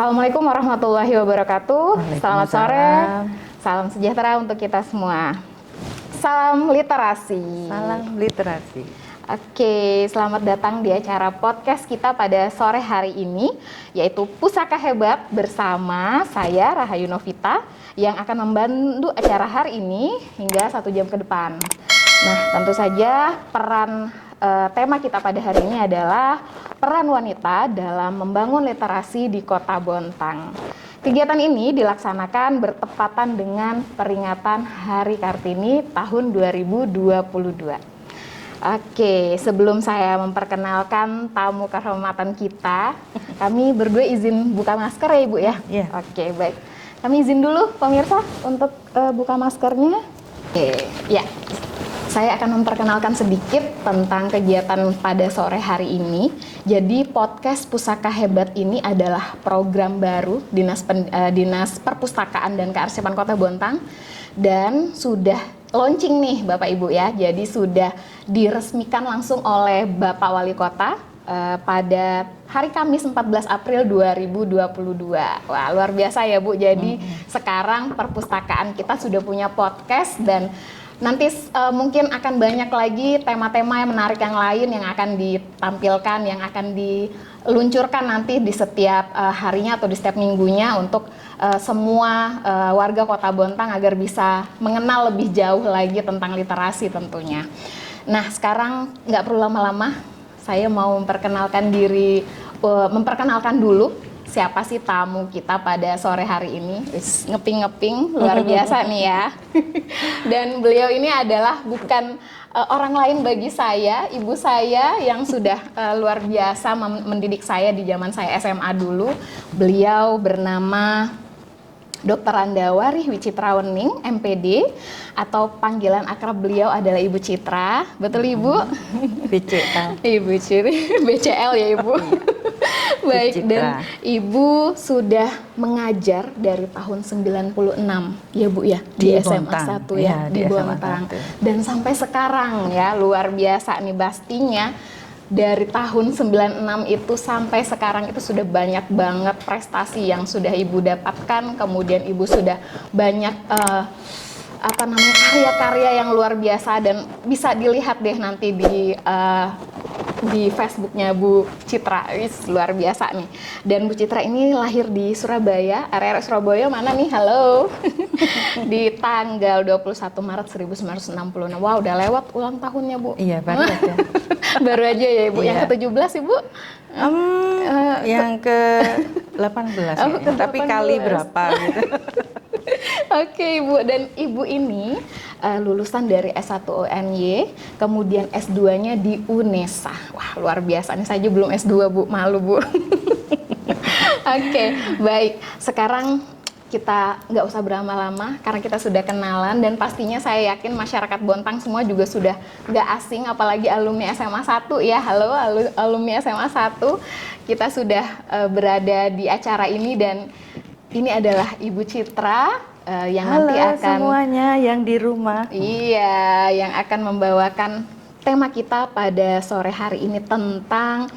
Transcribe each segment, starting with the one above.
Assalamualaikum warahmatullahi wabarakatuh. Selamat sore, Waalaikumsalam. salam sejahtera untuk kita semua. Salam literasi. Salam literasi. Oke, selamat datang di acara podcast kita pada sore hari ini, yaitu Pusaka Hebat bersama saya Rahayu Novita yang akan membantu acara hari ini hingga 1 jam ke depan. Nah, tentu saja tema kita pada hari ini adalah peran wanita dalam membangun literasi di Kota Bontang. Kegiatan ini dilaksanakan bertepatan dengan peringatan Hari Kartini tahun 2022. Oke, sebelum saya memperkenalkan tamu kehormatan kita, kami berdua izin buka masker ya Ibu ya? Iya. Oke, baik. Kami izin dulu pemirsa untuk buka maskernya. Oke, ya. Saya akan memperkenalkan sedikit tentang kegiatan pada sore hari ini. Jadi podcast Pusaka Hebat ini adalah program baru Dinas Perpustakaan dan Kearsipan Kota Bontang dan sudah launching nih Bapak Ibu ya. Jadi sudah diresmikan langsung oleh Bapak Wali Kota pada hari Kamis 14 April 2022. Wah, luar biasa ya Bu. Jadi sekarang perpustakaan kita sudah punya podcast dan nanti mungkin akan banyak lagi tema-tema yang menarik yang lain yang akan ditampilkan, yang akan diluncurkan nanti di setiap harinya atau di setiap minggunya untuk semua warga Kota Bontang agar bisa mengenal lebih jauh lagi tentang literasi tentunya. Nah, sekarang nggak perlu lama-lama, saya mau memperkenalkan dulu siapa sih tamu kita pada sore hari ini. Ngeping-ngeping luar biasa nih ya. Dan beliau ini adalah bukan orang lain bagi saya, ibu saya yang sudah luar biasa mendidik saya di zaman saya SMA dulu. Beliau bernama Dr. Andawari Wicitrawening, MPD, atau panggilan akrab beliau adalah Ibu Citra. Betul Ibu? BCL. Ibu Citra, BCL ya Ibu. Baik, dan Ibu sudah mengajar dari tahun 96 ya Bu ya, di SMA 1 ya, di Bontang. Dan sampai sekarang ya, luar biasa nih pastinya. Dari tahun 96 itu sampai sekarang itu sudah banyak banget prestasi yang sudah Ibu dapatkan. Kemudian Ibu sudah banyak karya-karya yang luar biasa dan bisa dilihat deh nanti di Facebooknya Bu Citra. Luar biasa nih. Dan Bu Citra ini lahir di Surabaya, area Surabaya mana nih? Halo. Di tanggal 21 Maret 1966. Wow, udah lewat ulang tahunnya Bu. Iya, baru aja. Baru aja ya Ibu. Iya. Yang ke-17 Ibu? Yang ke-18 ya. Tapi kali berapa gitu. Oke Ibu, dan Ibu ini lulusan dari S1 UNY, kemudian S2-nya di UNESA. Wah, luar biasa nih, saya aja belum S2 Bu, malu Bu. Oke, baik. Sekarang kita nggak usah berlama-lama karena kita sudah kenalan dan pastinya saya yakin masyarakat Bontang semua juga sudah nggak asing, apalagi alumni SMA 1 ya. Halo alumni SMA 1, kita sudah berada di acara ini dan ini adalah Ibu Citra yang Halo nanti akan semuanya yang di rumah. Iya, yang akan membawakan tema kita pada sore hari ini tentang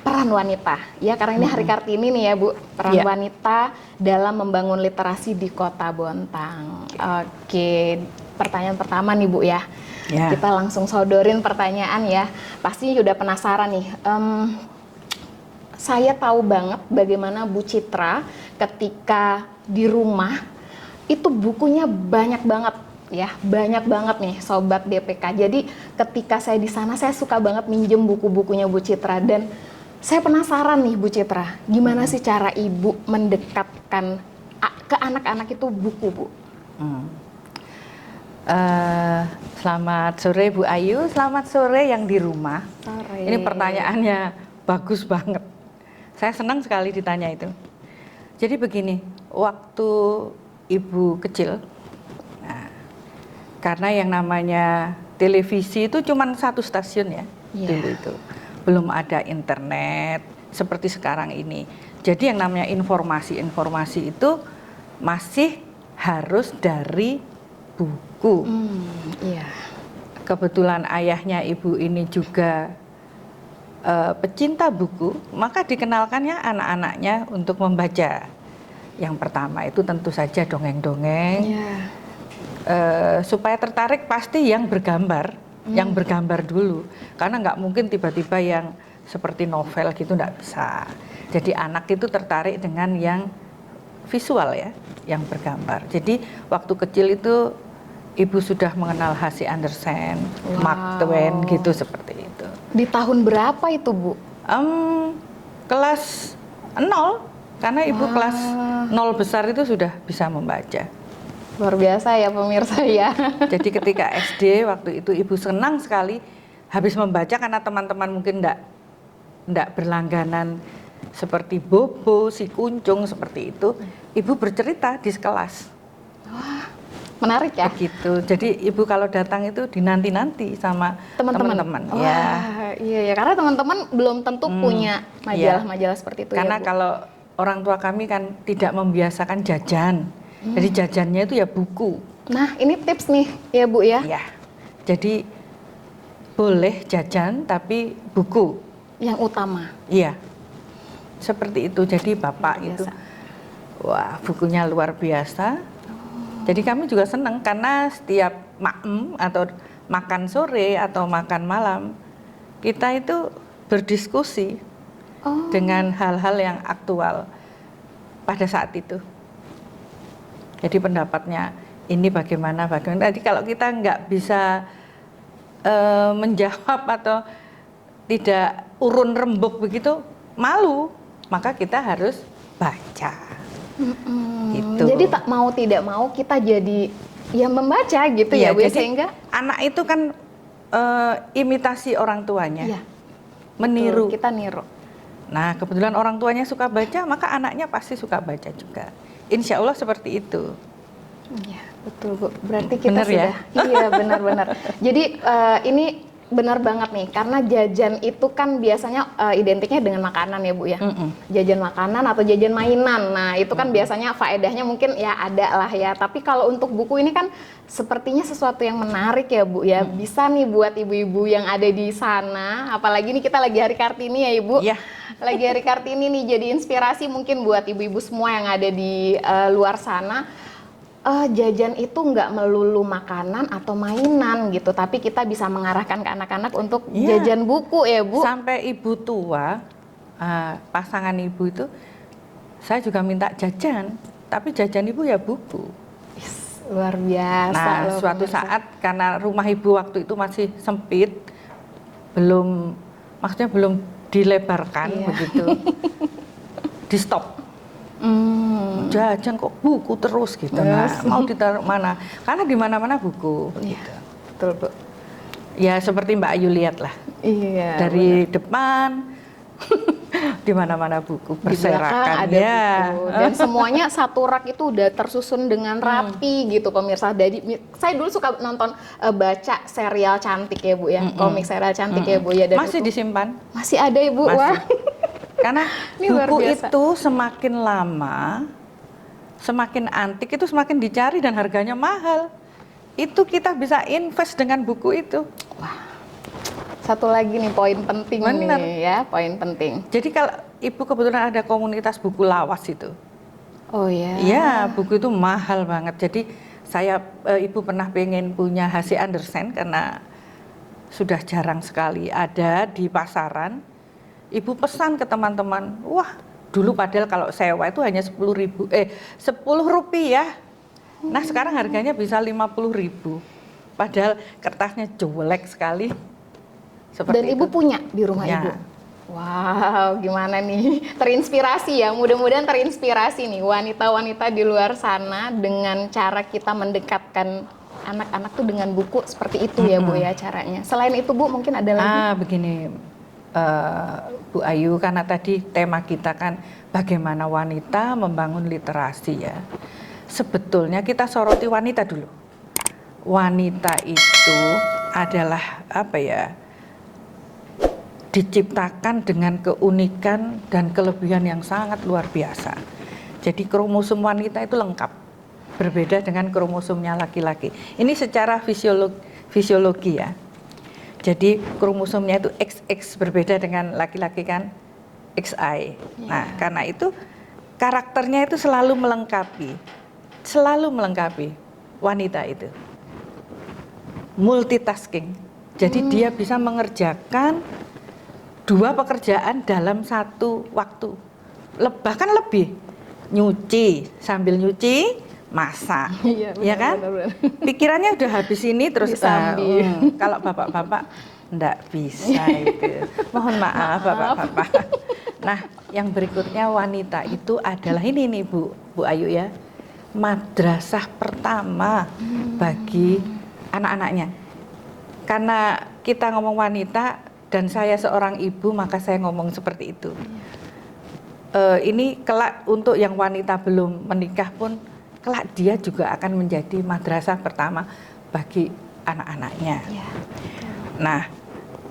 peran wanita, ya karena ini Hari Kartini nih ya Bu, peran wanita dalam membangun literasi di Kota Bontang. Oke, pertanyaan pertama nih Bu ya, kita langsung sodorin pertanyaan ya, pasti udah penasaran nih. Saya tahu banget bagaimana Bu Citra ketika di rumah itu bukunya banyak banget. Ya, banyak banget nih Sobat DPK. Jadi ketika saya di sana saya suka banget minjem buku-bukunya Bu Citra dan saya penasaran nih Bu Citra, gimana sih cara Ibu mendekatkan ke anak-anak itu buku Bu? Selamat sore Bu Ayu, selamat sore yang di rumah. Sore. Ini pertanyaannya bagus banget. Saya senang sekali ditanya itu. Jadi begini, waktu Ibu kecil, karena yang namanya televisi itu cuma satu stasiun ya, dulu itu. Belum ada internet seperti sekarang ini. Jadi yang namanya informasi itu masih harus dari buku. Iya. Kebetulan ayahnya Ibu ini juga pecinta buku, maka dikenalkannya anak-anaknya untuk membaca. Yang pertama itu tentu saja dongeng-dongeng. Supaya tertarik pasti yang bergambar, yang bergambar dulu. Karena nggak mungkin tiba-tiba yang seperti novel gitu, nggak bisa. Jadi anak itu tertarik dengan yang visual ya, yang bergambar. Jadi waktu kecil itu ibu sudah mengenal H.C. Andersen, Mark Twain gitu, seperti itu. Di tahun berapa itu, Bu? Kelas 0, karena ibu kelas 0 besar itu sudah bisa membaca. Luar biasa ya pemirsa ya. Jadi ketika SD waktu itu ibu senang sekali habis membaca, karena teman-teman mungkin enggak berlangganan seperti Bobo, si Kuncung seperti itu. Ibu bercerita di sekelas. Wah, menarik ya. Begitu. Jadi ibu kalau datang itu dinanti-nanti sama teman-teman. Wah, iya ya, karena teman-teman belum tentu punya majalah-majalah seperti itu. Karena ya, Bu? kalau orang tua kami kan tidak membiasakan jajan. Jadi jajannya itu ya buku. Nah, ini tips nih ya, Bu ya. Ya. Jadi boleh jajan tapi buku Yang utama. iya, seperti itu. Jadi bapak itu, wah bukunya luar biasa. Jadi kami juga senang karena setiap maem atau makan sore atau makan malam, kita itu berdiskusi dengan hal-hal yang aktual pada saat itu. Jadi pendapatnya ini bagaimana. Jadi kalau kita nggak bisa menjawab atau tidak urun rembuk begitu, malu, maka kita harus baca. Gitu. Jadi tak mau tidak mau kita jadi yang membaca gitu ya, Bu. Sehingga anak itu kan imitasi orang tuanya, meniru. Betul, kita niru. Nah kebetulan orang tuanya suka baca, maka anaknya pasti suka baca juga. Insya Allah seperti itu. Iya, betul, Bu. Berarti kita bener sudah, ya? iya benar-benar. Jadi ini benar banget nih, karena jajan itu kan biasanya identiknya dengan makanan ya, Bu ya. Jajan makanan atau jajan mainan. Nah, itu kan biasanya faedahnya mungkin ya ada lah ya. Tapi kalau untuk buku ini kan sepertinya sesuatu yang menarik ya, Bu ya. Bisa nih buat ibu-ibu yang ada di sana. Apalagi nih kita lagi Hari Kartini ya, Ibu. Iya. Lagi Hari Kartini nih, jadi inspirasi mungkin buat ibu-ibu semua yang ada di luar sana. Jajan itu nggak melulu makanan atau mainan gitu, tapi kita bisa mengarahkan ke anak-anak untuk jajan buku ya, Bu. Sampai ibu tua, pasangan ibu itu, saya juga minta jajan, tapi jajan ibu ya buku. Luar biasa. Nah, suatu saat karena rumah ibu waktu itu masih sempit, maksudnya belum dilebarkan begitu, di stop. Jajan kok buku terus gitu. Nah, mau ditaruh mana? Karena di mana-mana buku. Gitu. Betul, Bu. Ya seperti Mbak Ayu lihat lah. Iya. Dari depan, di mana-mana buku berserakan. Ada buku. Dan semuanya satu rak itu udah tersusun dengan rapi gitu, pemirsa. Jadi saya dulu suka nonton baca serial cantik ya, Bu ya. Komik serial cantik ya, Bu ya. Dan masih disimpan? Masih ada ya, Bu. Masih. Wah. Karena buku itu semakin lama, semakin antik itu semakin dicari dan harganya mahal. Itu kita bisa invest dengan buku itu. Wah, satu lagi nih poin penting nih ya, poin penting. Jadi kalau ibu kebetulan ada komunitas buku lawas itu. Oh ya. Iya, buku itu mahal banget. Jadi ibu pernah pengen punya H.C. Andersen karena sudah jarang sekali ada di pasaran. Ibu pesan ke teman-teman, wah dulu padahal kalau sewa itu hanya 10 rupiah. Nah sekarang harganya bisa 50.000. Padahal kertasnya jelek sekali. Dan Ibu punya di rumah Ibu? Wow, gimana nih? Terinspirasi ya, mudah-mudahan terinspirasi nih wanita-wanita di luar sana dengan cara kita mendekatkan anak-anak tuh dengan buku seperti itu ya, Bu ya caranya. Selain itu, Bu, mungkin ada lagi? Begini. Bu Ayu, karena tadi tema kita kan bagaimana wanita membangun literasi ya. Sebetulnya kita soroti wanita dulu. Wanita itu adalah diciptakan dengan keunikan dan kelebihan yang sangat luar biasa. Jadi kromosom wanita itu lengkap, berbeda dengan kromosomnya laki-laki. Ini secara fisiologi ya. Jadi kromosomnya itu XX, berbeda dengan laki-laki kan XY. Nah, karena itu karakternya itu selalu melengkapi wanita itu. Multitasking. Jadi dia bisa mengerjakan 2 pekerjaan dalam satu waktu. Bahkan lebih. Nyuci, sambil nyuci, masak. Iya, Ya kan? benar. Pikirannya udah habis ini terus Disambi. kalau bapak-bapak enggak bisa itu. Mohon maaf bapak-bapak. Nah, yang berikutnya wanita itu adalah ini nih Bu Ayu ya. Madrasah pertama bagi anak-anaknya. Karena kita ngomong wanita dan saya seorang ibu, maka saya ngomong seperti itu. Ini kelak untuk yang wanita belum menikah pun, kelak dia juga akan menjadi madrasah pertama bagi anak-anaknya. Ya. Nah,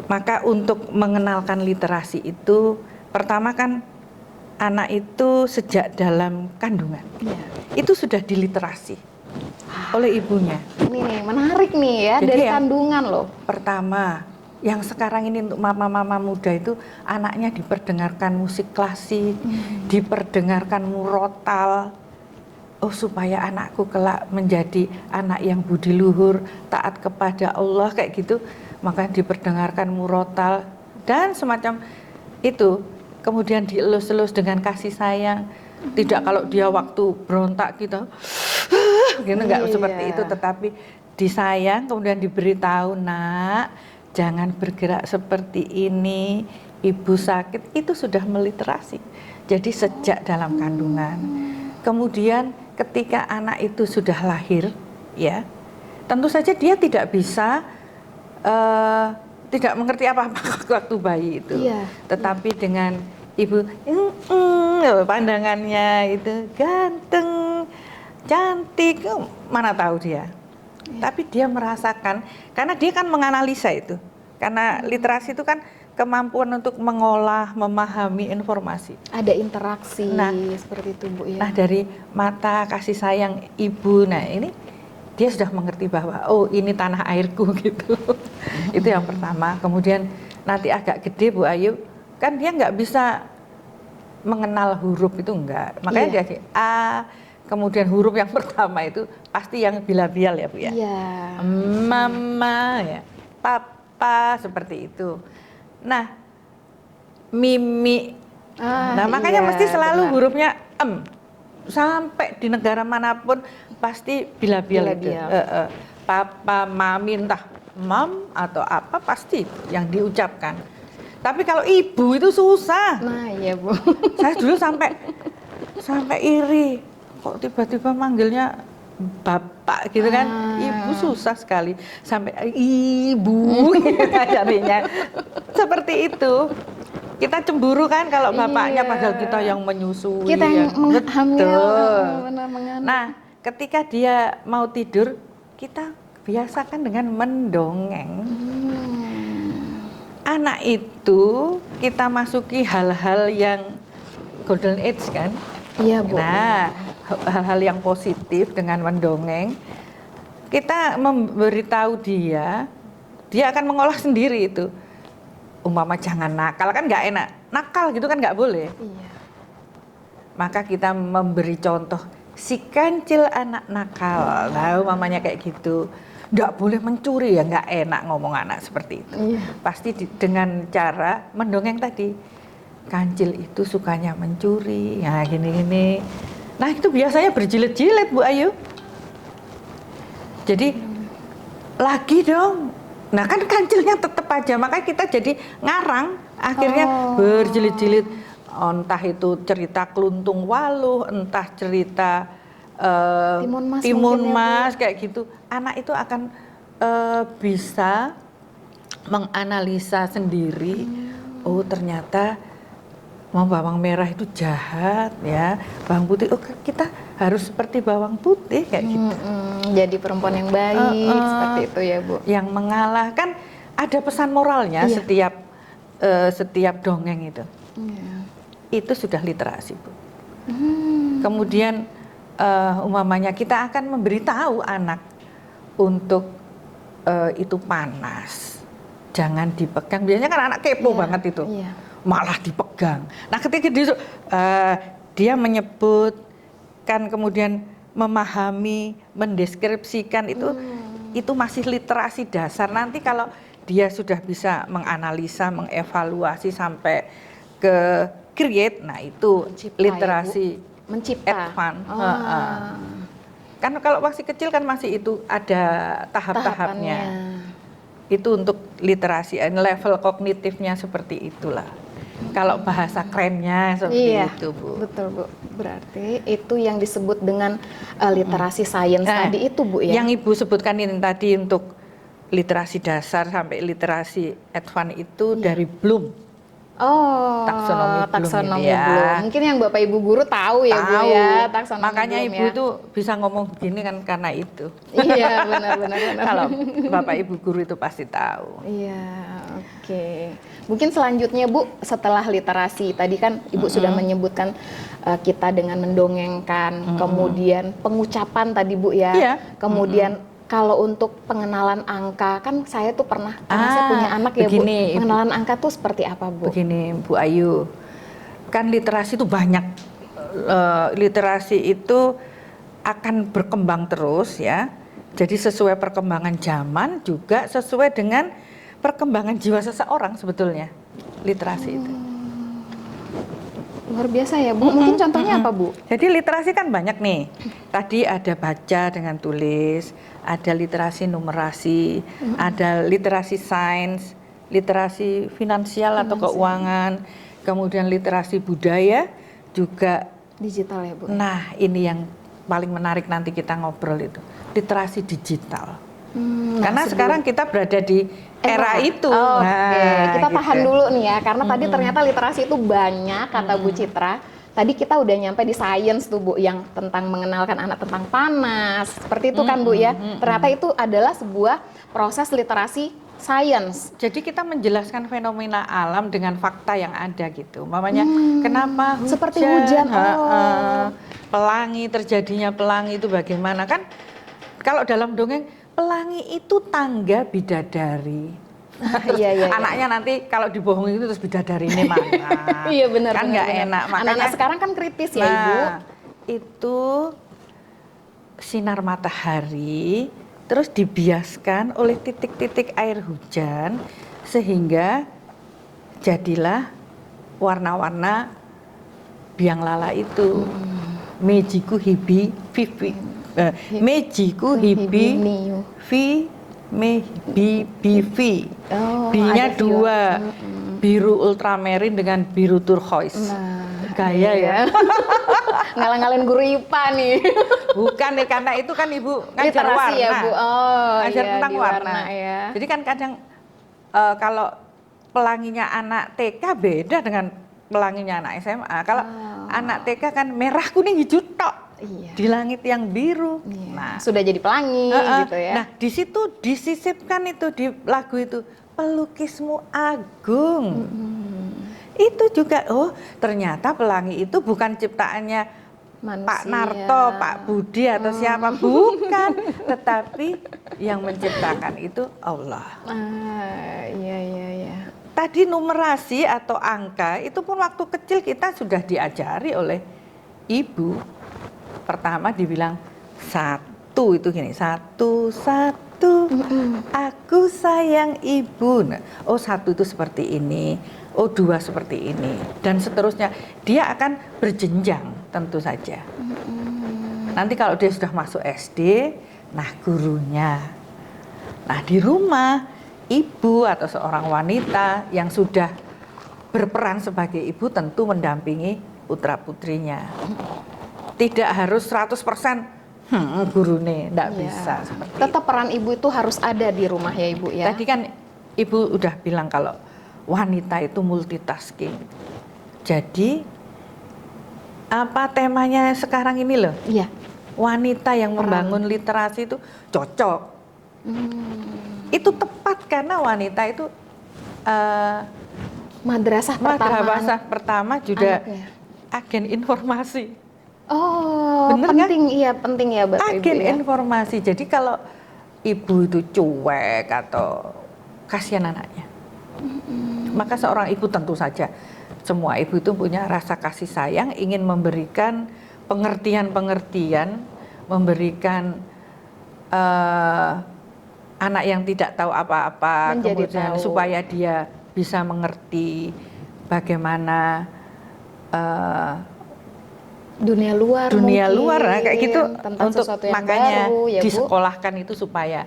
maka untuk mengenalkan literasi itu, pertama kan anak itu sejak dalam kandungan, itu sudah diliterasi oleh ibunya. Ini nih menarik nih ya. Jadi dari yang kandungan loh. Pertama, yang sekarang ini untuk mama-mama muda itu anaknya diperdengarkan musik klasik, diperdengarkan murotal. Oh, supaya anakku kelak menjadi anak yang budi luhur, taat kepada Allah kayak gitu, maka diperdengarkan murotal dan semacam itu. Kemudian dielus-elus dengan kasih sayang. Tidak kalau dia waktu berontak gitu, gitu nggak seperti itu, tetapi disayang, kemudian diberitahu, nak, jangan bergerak seperti ini, ibu sakit, itu sudah meliterasi. Jadi sejak dalam kandungan. Kemudian ketika anak itu sudah lahir, ya, tentu saja dia tidak bisa tidak mengerti apa-apa waktu bayi itu. Tetapi dengan ibu pandangannya itu ganteng, cantik, mana tahu dia. Tapi dia merasakan, karena dia kan menganalisa itu. Karena literasi itu kan kemampuan untuk mengolah, memahami informasi. Ada interaksi seperti itu Bu ya. Nah, dari mata kasih sayang ibu, nah ini dia sudah mengerti bahwa oh ini tanah airku gitu. Itu yang pertama. Kemudian nanti agak gede Bu Ayu, kan dia nggak bisa mengenal huruf itu enggak. Makanya dia A, kemudian huruf yang pertama itu pasti yang bilabial ya Bu ya. Mama ya, papa, seperti itu. Nah, mimi. Nah, makanya mesti selalu hurufnya sampai di negara manapun pasti bilabial itu. Papa, mami, entah mam atau apa pasti yang diucapkan. Tapi kalau ibu itu susah. Nah, iya Bu. Saya dulu sampai iri. Kok tiba-tiba manggilnya bapak gitu kan, ibu susah sekali sampai ibu jadinya seperti itu. Kita cemburu kan kalau bapaknya padahal kita yang menyusui, kita yang hamil, nah ketika dia mau tidur kita biasakan dengan mendongeng. Anak itu kita masuki hal-hal yang golden age kan. Iya Bu. Nah, hal-hal yang positif dengan mendongeng, kita memberitahu dia akan mengolah sendiri itu. Umpama jangan nakal, kan nggak enak. Nakal gitu kan nggak boleh. Iya. Maka kita memberi contoh, si kancil anak nakal. Nah, mamanya kayak gitu. Nggak boleh mencuri, ya nggak enak ngomong anak seperti itu. Pasti dengan cara mendongeng tadi. Kancil itu sukanya mencuri, ya gini-gini. Nah itu biasanya berjilid-jilid Bu Ayu. Jadi lagi dong. Nah kan kancilnya tetap aja, makanya kita jadi ngarang. Akhirnya berjilid-jilid. Entah itu cerita Keluntung Waluh, entah cerita Timun Mas kayak gitu. Anak itu akan bisa menganalisa sendiri. Oh ternyata bawang merah itu jahat ya, bawang putih. Oh kita harus seperti bawang putih kayak gitu. Jadi perempuan yang baik seperti itu ya Bu. Yang mengalah kan ada pesan moralnya setiap dongeng itu. Itu sudah literasi Bu. Kemudian umpamanya kita akan memberitahu anak untuk itu panas. jangan dipegang. Biasanya kan anak kepo banget itu, malah dipegang. Nah ketika dia menyebutkan, kemudian memahami, mendeskripsikan itu masih literasi dasar. Nanti kalau dia sudah bisa menganalisa, mengevaluasi sampai ke create, nah itu Mencipta, literasi mencipta. advance. Kan kalau masih kecil kan masih itu ada tahap-tahapnya. Itu untuk literasi, level kognitifnya seperti itulah. Kalau bahasa kerennya seperti itu, Bu. Betul, Bu. Berarti itu yang disebut dengan literasi sains tadi itu, Bu, ya? Yang Ibu sebutkan ini tadi untuk literasi dasar sampai literasi advance itu dari Bloom. Oh, taksonomi Bloom. Mungkin yang Bapak Ibu guru tahu ya, Bu, ya, taksonomi makanya Bloom, Ibu itu bisa ngomong begini kan karena itu. Iya, benar. Kalau Bapak Ibu guru itu pasti tahu. Iya, oke. Mungkin selanjutnya, Bu, setelah literasi tadi kan Ibu sudah menyebutkan kita dengan mendongengkan, kemudian pengucapan tadi, Bu, ya. Iya. Kemudian kalau untuk pengenalan angka, kan saya tuh pernah, karena saya punya anak ya, Bu. Pengenalan angka tuh seperti apa, Bu? Begini, Bu Ayu. Kan literasi itu banyak. Literasi itu akan berkembang terus ya. Jadi sesuai perkembangan zaman, juga sesuai dengan perkembangan jiwa seseorang sebetulnya. Literasi itu. Luar biasa ya, Bu. Mungkin contohnya apa, Bu? Jadi literasi kan banyak nih. Tadi ada baca dengan tulis, ada literasi numerasi, ada literasi sains, literasi finansial atau keuangan, kemudian literasi budaya, juga digital ya, Bu. Nah, ini yang paling menarik nanti kita ngobrol itu, literasi digital. Karena sekarang kita berada di era itu. Kita tahan dulu nih ya, karena tadi ternyata literasi itu banyak kata Bu Citra. Tadi kita udah nyampe di sains tuh, Bu, yang tentang mengenalkan anak tentang panas. Seperti itu kan, Bu, ya. Ternyata itu adalah sebuah proses literasi sains. Jadi kita menjelaskan fenomena alam dengan fakta yang ada gitu. Mamanya kenapa hujan? Seperti hujan. Pelangi, terjadinya pelangi itu bagaimana kan? Kalau dalam dongeng, pelangi itu tangga bidadari. Iya. Anaknya nanti kalau dibohongin itu terus bidadari ini mana? Iya, benar. Kan nggak enak. Makanya anak sekarang kan kritis ya, Ibu. Itu sinar matahari terus dibiaskan oleh titik-titik air hujan sehingga jadilah warna-warna biang lala itu. Mejiku hibi vivi. Mejiku hibi vi bivi. B-nya 2. Biru ultramarine dengan biru turquoise. Gaya ya. Ngalang-ngalain guru IPA nih. Bukan nih, karena itu kan Ibu ngajar warna. Ya, Bu. Ngajar tentang warna. Ya. Jadi kan kadang kalau pelanginya anak TK beda dengan pelanginya anak SMA. Kalau anak TK kan merah, kuning, hijau tok. Iya. Di langit yang biru. Iya. Nah, sudah jadi pelangi gitu ya. Nah, di situ disisipkan itu di lagu itu, pelukismu agung. Itu juga, ternyata pelangi itu bukan ciptaannya manusia. Pak Narto, Pak Budi atau siapa, bukan. Tetapi yang menciptakan itu Allah. Iya. Tadi numerasi atau angka itu pun waktu kecil kita sudah diajari oleh ibu. Pertama dibilang 1 itu gini, 1, aku sayang ibu. Nah, 1 itu seperti ini, 2 seperti ini, dan seterusnya. Dia akan berjenjang tentu saja. Nanti kalau dia sudah masuk SD, nah gurunya. Nah di rumah, ibu atau seorang wanita yang sudah berperan sebagai ibu tentu mendampingi putra-putrinya. Tidak harus 100% gurune, enggak bisa seperti tetap peran ibu itu harus ada di rumah ya, Ibu ya. Tadi kan Ibu udah bilang kalau wanita itu multitasking. Jadi apa temanya sekarang ini loh? Iya. Wanita yang membangun literasi itu cocok. Itu tepat karena wanita itu madrasah pertama juga agen informasi. Bener penting kan? Iya penting ya Bapak Agen Ibu ya. informasi. Jadi kalau ibu itu cuek atau kasihan anaknya. Maka seorang ibu tentu saja, semua ibu itu punya rasa kasih sayang, ingin memberikan pengertian-pengertian, memberikan anak yang tidak tahu apa-apa, Menjadi kemudian tahu. supaya dia bisa mengerti bagaimana Dunia luar dunia mungkin, luar, nah, kayak gitu. tentang Untuk sesuatu yang makanya baru ya Bu. disekolahkan itu supaya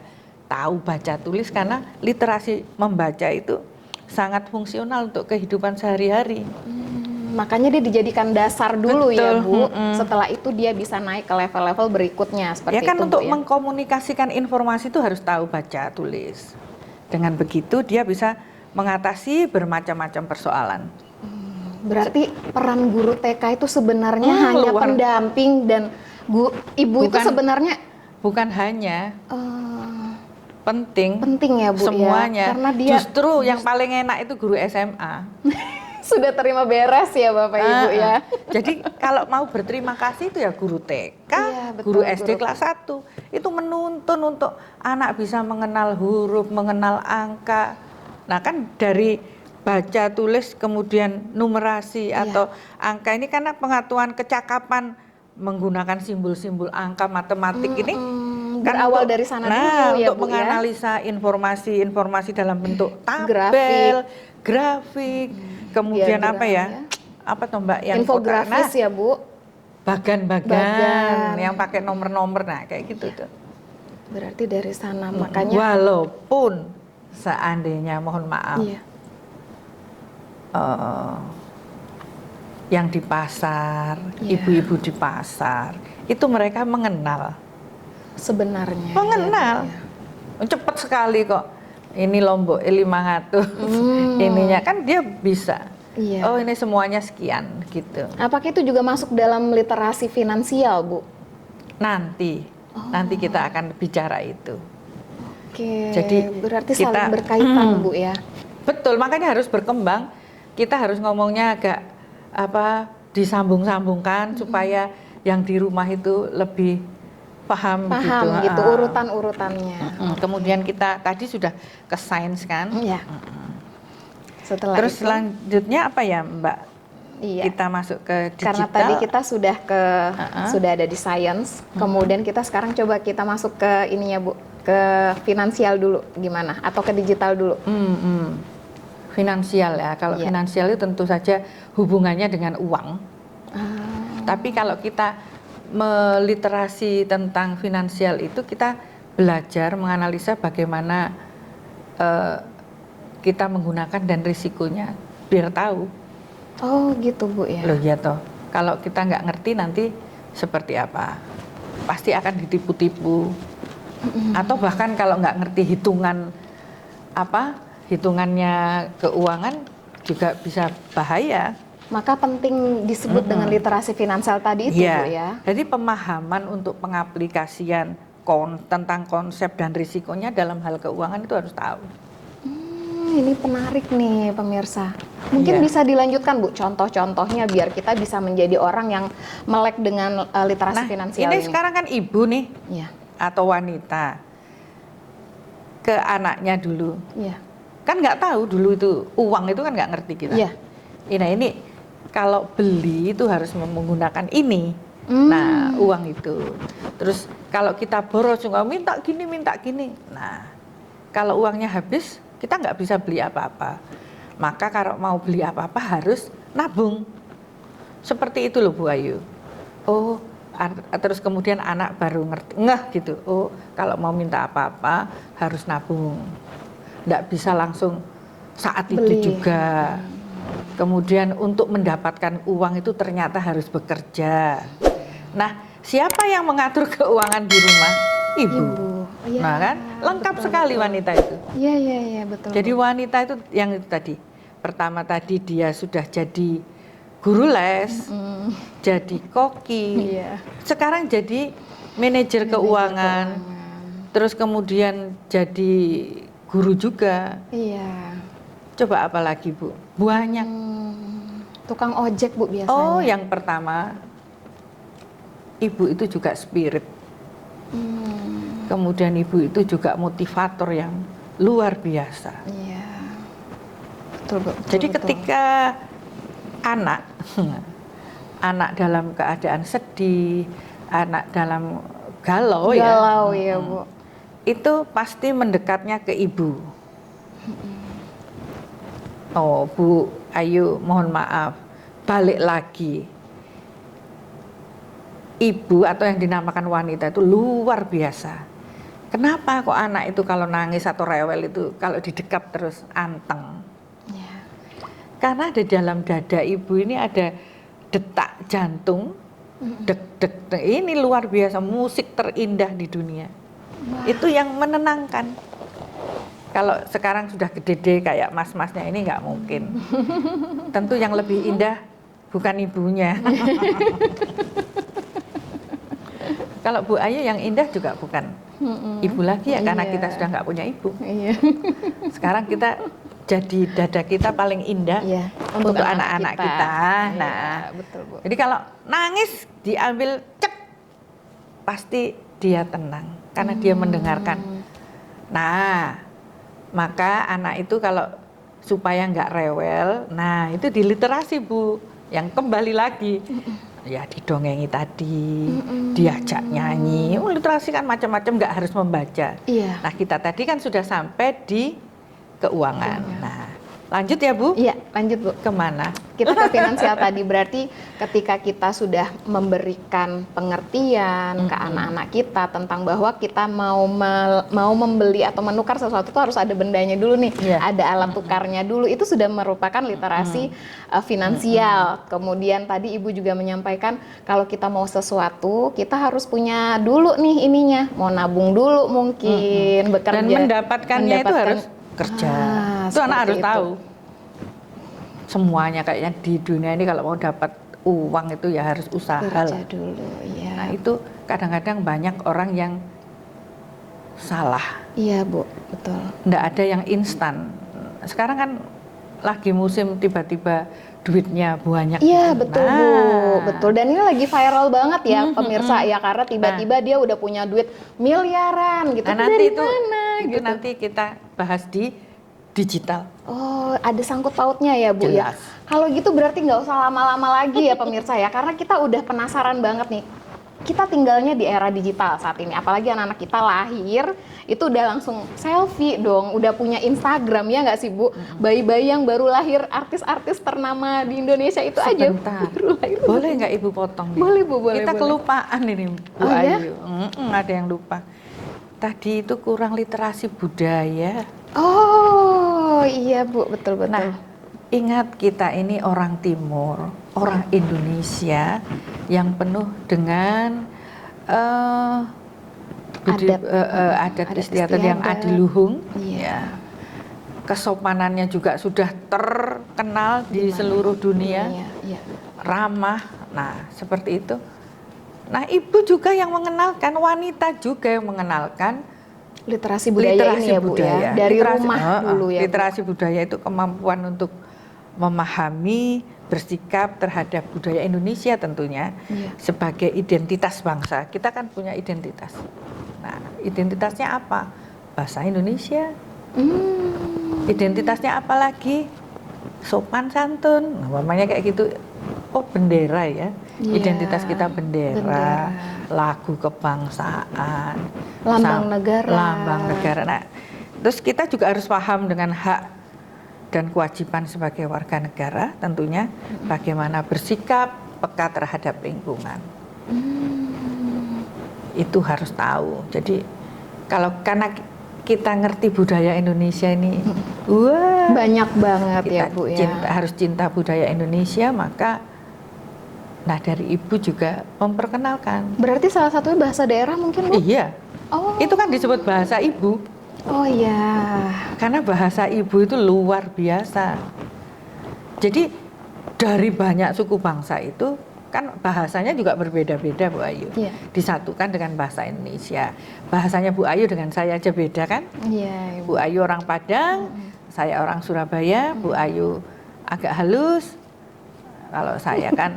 tahu baca tulis, karena literasi membaca itu sangat fungsional untuk kehidupan sehari-hari. Makanya dia dijadikan dasar dulu ya Betul, Bu. Setelah itu dia bisa naik ke level-level berikutnya seperti Ya kan, itu untuk Bu ya. mengkomunikasikan informasi itu harus tahu baca tulis. Dengan begitu dia bisa mengatasi bermacam-macam persoalan. Berarti peran guru TK itu sebenarnya hanya luar. pendamping, dan ibu itu Bukan- sebenarnya Bukan hanya penting, penting ya Bu semuanya. ya. Karena dia Justru yang paling enak itu guru SMA. sudah terima beres ya Bapak Ibu ya. Jadi kalau mau berterima kasih itu ya guru TK, Iya, betul, guru SD guru. kelas 1. Itu menuntun untuk anak bisa mengenal huruf, mengenal angka. Nah kan dari baca tulis kemudian numerasi atau angka ini, karena pengetahuan kecakapan menggunakan simbol-simbol angka matematik ini kan Berawal dari sana dulu ya untuk Bu ya. menganalisa informasi dalam bentuk tabel, grafik, kemudian apa Diagram ya? Apa tuh Mbak yang infografis kotak? ya Bu. Bagan-bagan Bagan. yang pakai nomor-nomor, nah kayak gitu tuh. Berarti dari sana makanya Walaupun seandainya, mohon maaf, iya. yang di pasar, Iya. ibu-ibu di pasar, itu mereka mengenal. Sebenarnya Mengenal. ya, Bu, ya. Cepat sekali kok. Ini lombok 500. Ininya kan dia bisa. Iya. Oh, ini semuanya sekian gitu. Apakah itu juga masuk dalam literasi finansial, Bu? Nanti kita akan bicara itu. Oke. Jadi berarti kita- saling berkaitan, Bu ya. Betul, makanya harus berkembang. Kita harus ngomongnya agak disambung-sambungkan supaya yang di rumah itu lebih paham Paham gitu Ah. urutan-urutannya. Kemudian kita tadi sudah ke sains kan. Iya. Setelah Terus itu, selanjutnya apa ya Mbak? iya. Kita masuk ke digital. Karena tadi kita sudah sudah ada di science, kemudian kita sekarang coba kita masuk ke ininya Bu, ke finansial dulu gimana? Atau ke digital dulu? Finansial ya. Kalau Iya. finansial itu tentu saja hubungannya dengan uang. Tapi kalau kita meliterasi tentang finansial itu, kita belajar menganalisa bagaimana kita menggunakan dan risikonya, biar tahu. Oh gitu Bu ya. Loh ya toh, kalau kita nggak ngerti nanti seperti apa, pasti akan ditipu-tipu. Atau bahkan kalau nggak ngerti hitungannya keuangan juga bisa bahaya. Maka penting disebut dengan literasi finansial tadi itu Iya. Bu ya. Jadi pemahaman untuk pengaplikasian tentang konsep dan risikonya dalam hal keuangan itu harus tahu. Ini menarik nih pemirsa. Mungkin Iya. bisa dilanjutkan Bu contoh-contohnya biar kita bisa menjadi orang yang melek dengan literasi finansial ini ini. sekarang kan ibu nih Iya. atau wanita ke anaknya dulu. Iya. Kan nggak tahu dulu itu uang itu kan nggak ngerti kita. Iya. Nah ini kalau beli itu harus menggunakan ini. Nah uang itu. Terus kalau kita boros juga minta gini. Nah kalau uangnya habis kita nggak bisa beli apa-apa. Maka kalau mau beli apa-apa harus nabung. Seperti itu loh Bu Ayu. Oh, terus kemudian anak baru ngeh gitu. Oh, kalau mau minta apa-apa harus nabung. Nggak bisa langsung saat Beli. itu juga. Kemudian untuk mendapatkan uang itu ternyata harus bekerja. Nah, siapa yang mengatur keuangan di rumah? Ibu. Iya, Nah kan, lengkap betul, sekali betul. wanita itu. Iya betul. Jadi Bu. wanita itu yang itu tadi. Pertama tadi dia sudah jadi guru les, jadi koki. Iya. Sekarang jadi manajer keuangan. Terus kemudian jadi guru juga. Iya. Coba apa lagi Bu? Banyak. Tukang ojek Bu biasanya. Oh, yang pertama ibu itu juga spirit. Kemudian ibu itu juga motivator yang luar biasa. Iya. Betul, betul. Jadi betul. ketika anak dalam keadaan sedih, anak dalam galau ya Bu. itu pasti mendekatnya ke ibu. Oh Bu Ayu, mohon maaf, balik lagi. Ibu atau yang dinamakan wanita itu luar biasa. Kenapa kok anak itu kalau nangis atau rewel itu kalau didekap terus anteng? Ya. Karena di dalam dada ibu ini ada detak jantung, dek ini luar biasa, musik terindah di dunia. Wah. Itu yang menenangkan. Kalau sekarang sudah gede kayak mas-masnya ini nggak mungkin. Tentu yang lebih indah bukan ibunya. Kalau Bu Ayu yang indah juga bukan ibu lagi ya, karena kita sudah nggak punya ibu. Iya. Sekarang kita jadi dada kita paling indah untuk anak-anak kita. Nah, betul, Bu. jadi kalau nangis diambil cek, pasti dia tenang karena dia mendengarkan. Nah, maka anak itu kalau supaya nggak rewel, nah itu diliterasi Bu, yang kembali lagi. Ya didongengi tadi, diajak nyanyi, literasi kan macam-macam, nggak harus membaca. Iya. Nah kita tadi kan sudah sampai di keuangan. Nah lanjut ya Bu? Iya, lanjut Bu. Kemana? Kita ke finansial tadi, berarti ketika kita sudah memberikan pengertian ke anak-anak kita tentang bahwa kita mau membeli atau menukar sesuatu itu harus ada bendanya dulu nih, ada alat tukarnya dulu, itu sudah merupakan literasi finansial. Kemudian tadi Ibu juga menyampaikan kalau kita mau sesuatu, kita harus punya dulu nih ininya, mau nabung dulu mungkin, bekerja. Dan mendapatkannya itu harus kerja. Itu anak harus tahu. Semuanya kayaknya di dunia ini kalau mau dapat uang itu ya harus usaha kerja dulu, ya. Nah itu kadang-kadang banyak orang yang salah. Iya Bu, betul. Nggak ada yang instan. Sekarang kan lagi musim tiba-tiba duitnya banyak. Iya betul Bu, betul. Dan ini lagi viral banget ya pemirsa ya, karena tiba-tiba dia udah punya duit miliaran gitu. Nah, nanti dari mana? Itu gitu. nanti kita bahas di digital. Oh, ada sangkut pautnya ya Bu. Jelas. Ya. Kalau gitu berarti nggak usah lama-lama lagi ya pemirsa ya, karena kita udah penasaran banget nih. Kita tinggalnya di era digital saat ini, apalagi anak-anak kita lahir itu udah langsung selfie dong, udah punya Instagram ya nggak sih Bu? Bayi-bayi yang baru lahir, artis-artis ternama di Indonesia itu Sebentar. aja baru lahir. Boleh nggak Ibu potong? Boleh Bu, boleh. Kita boleh. kelupaan ini Bu Ya? Ayu. Ada yang lupa. Tadi itu kurang literasi budaya. Oh iya Bu, betul-betul. Nah, ingat kita ini orang Timur, orang Indonesia yang penuh dengan adat istiadat yang adiluhung. Iya. Kesopanannya juga sudah terkenal di seluruh dunia. Iya. Ramah. Nah, seperti itu. Nah, ibu juga yang mengenalkan, wanita juga yang mengenalkan literasi budaya ini ya Bu ya, dari rumah dulu ya. Literasi budaya itu kemampuan untuk memahami, bersikap terhadap budaya Indonesia tentunya sebagai identitas bangsa. Kita kan punya identitas. Nah, identitasnya apa? Bahasa Indonesia. Identitasnya apa lagi? Sopan santun. Nah, namanya kayak gitu. Oh, bendera ya. Identitas kita bendera, lagu kebangsaan, lambang negara. Lambang negara. Nah, terus kita juga harus paham dengan hak dan kewajiban sebagai warga negara, tentunya bagaimana bersikap peka terhadap lingkungan. Itu harus tahu. Jadi kalau karena kita ngerti budaya Indonesia ini, wah banyak banget ya Bu ya. Harus cinta budaya Indonesia, maka nah dari ibu juga memperkenalkan. Berarti salah satunya bahasa daerah mungkin Bu? Iya. Oh. Itu kan disebut bahasa ibu. Oh iya. Karena bahasa ibu itu luar biasa. Jadi dari banyak suku bangsa itu kan bahasanya juga berbeda-beda Bu Ayu. Iya. Disatukan dengan bahasa Indonesia. Bahasanya Bu Ayu dengan saya aja beda kan? Iya. Bu Ayu orang Padang, saya orang Surabaya. Bu Ayu agak halus. Kalau saya kan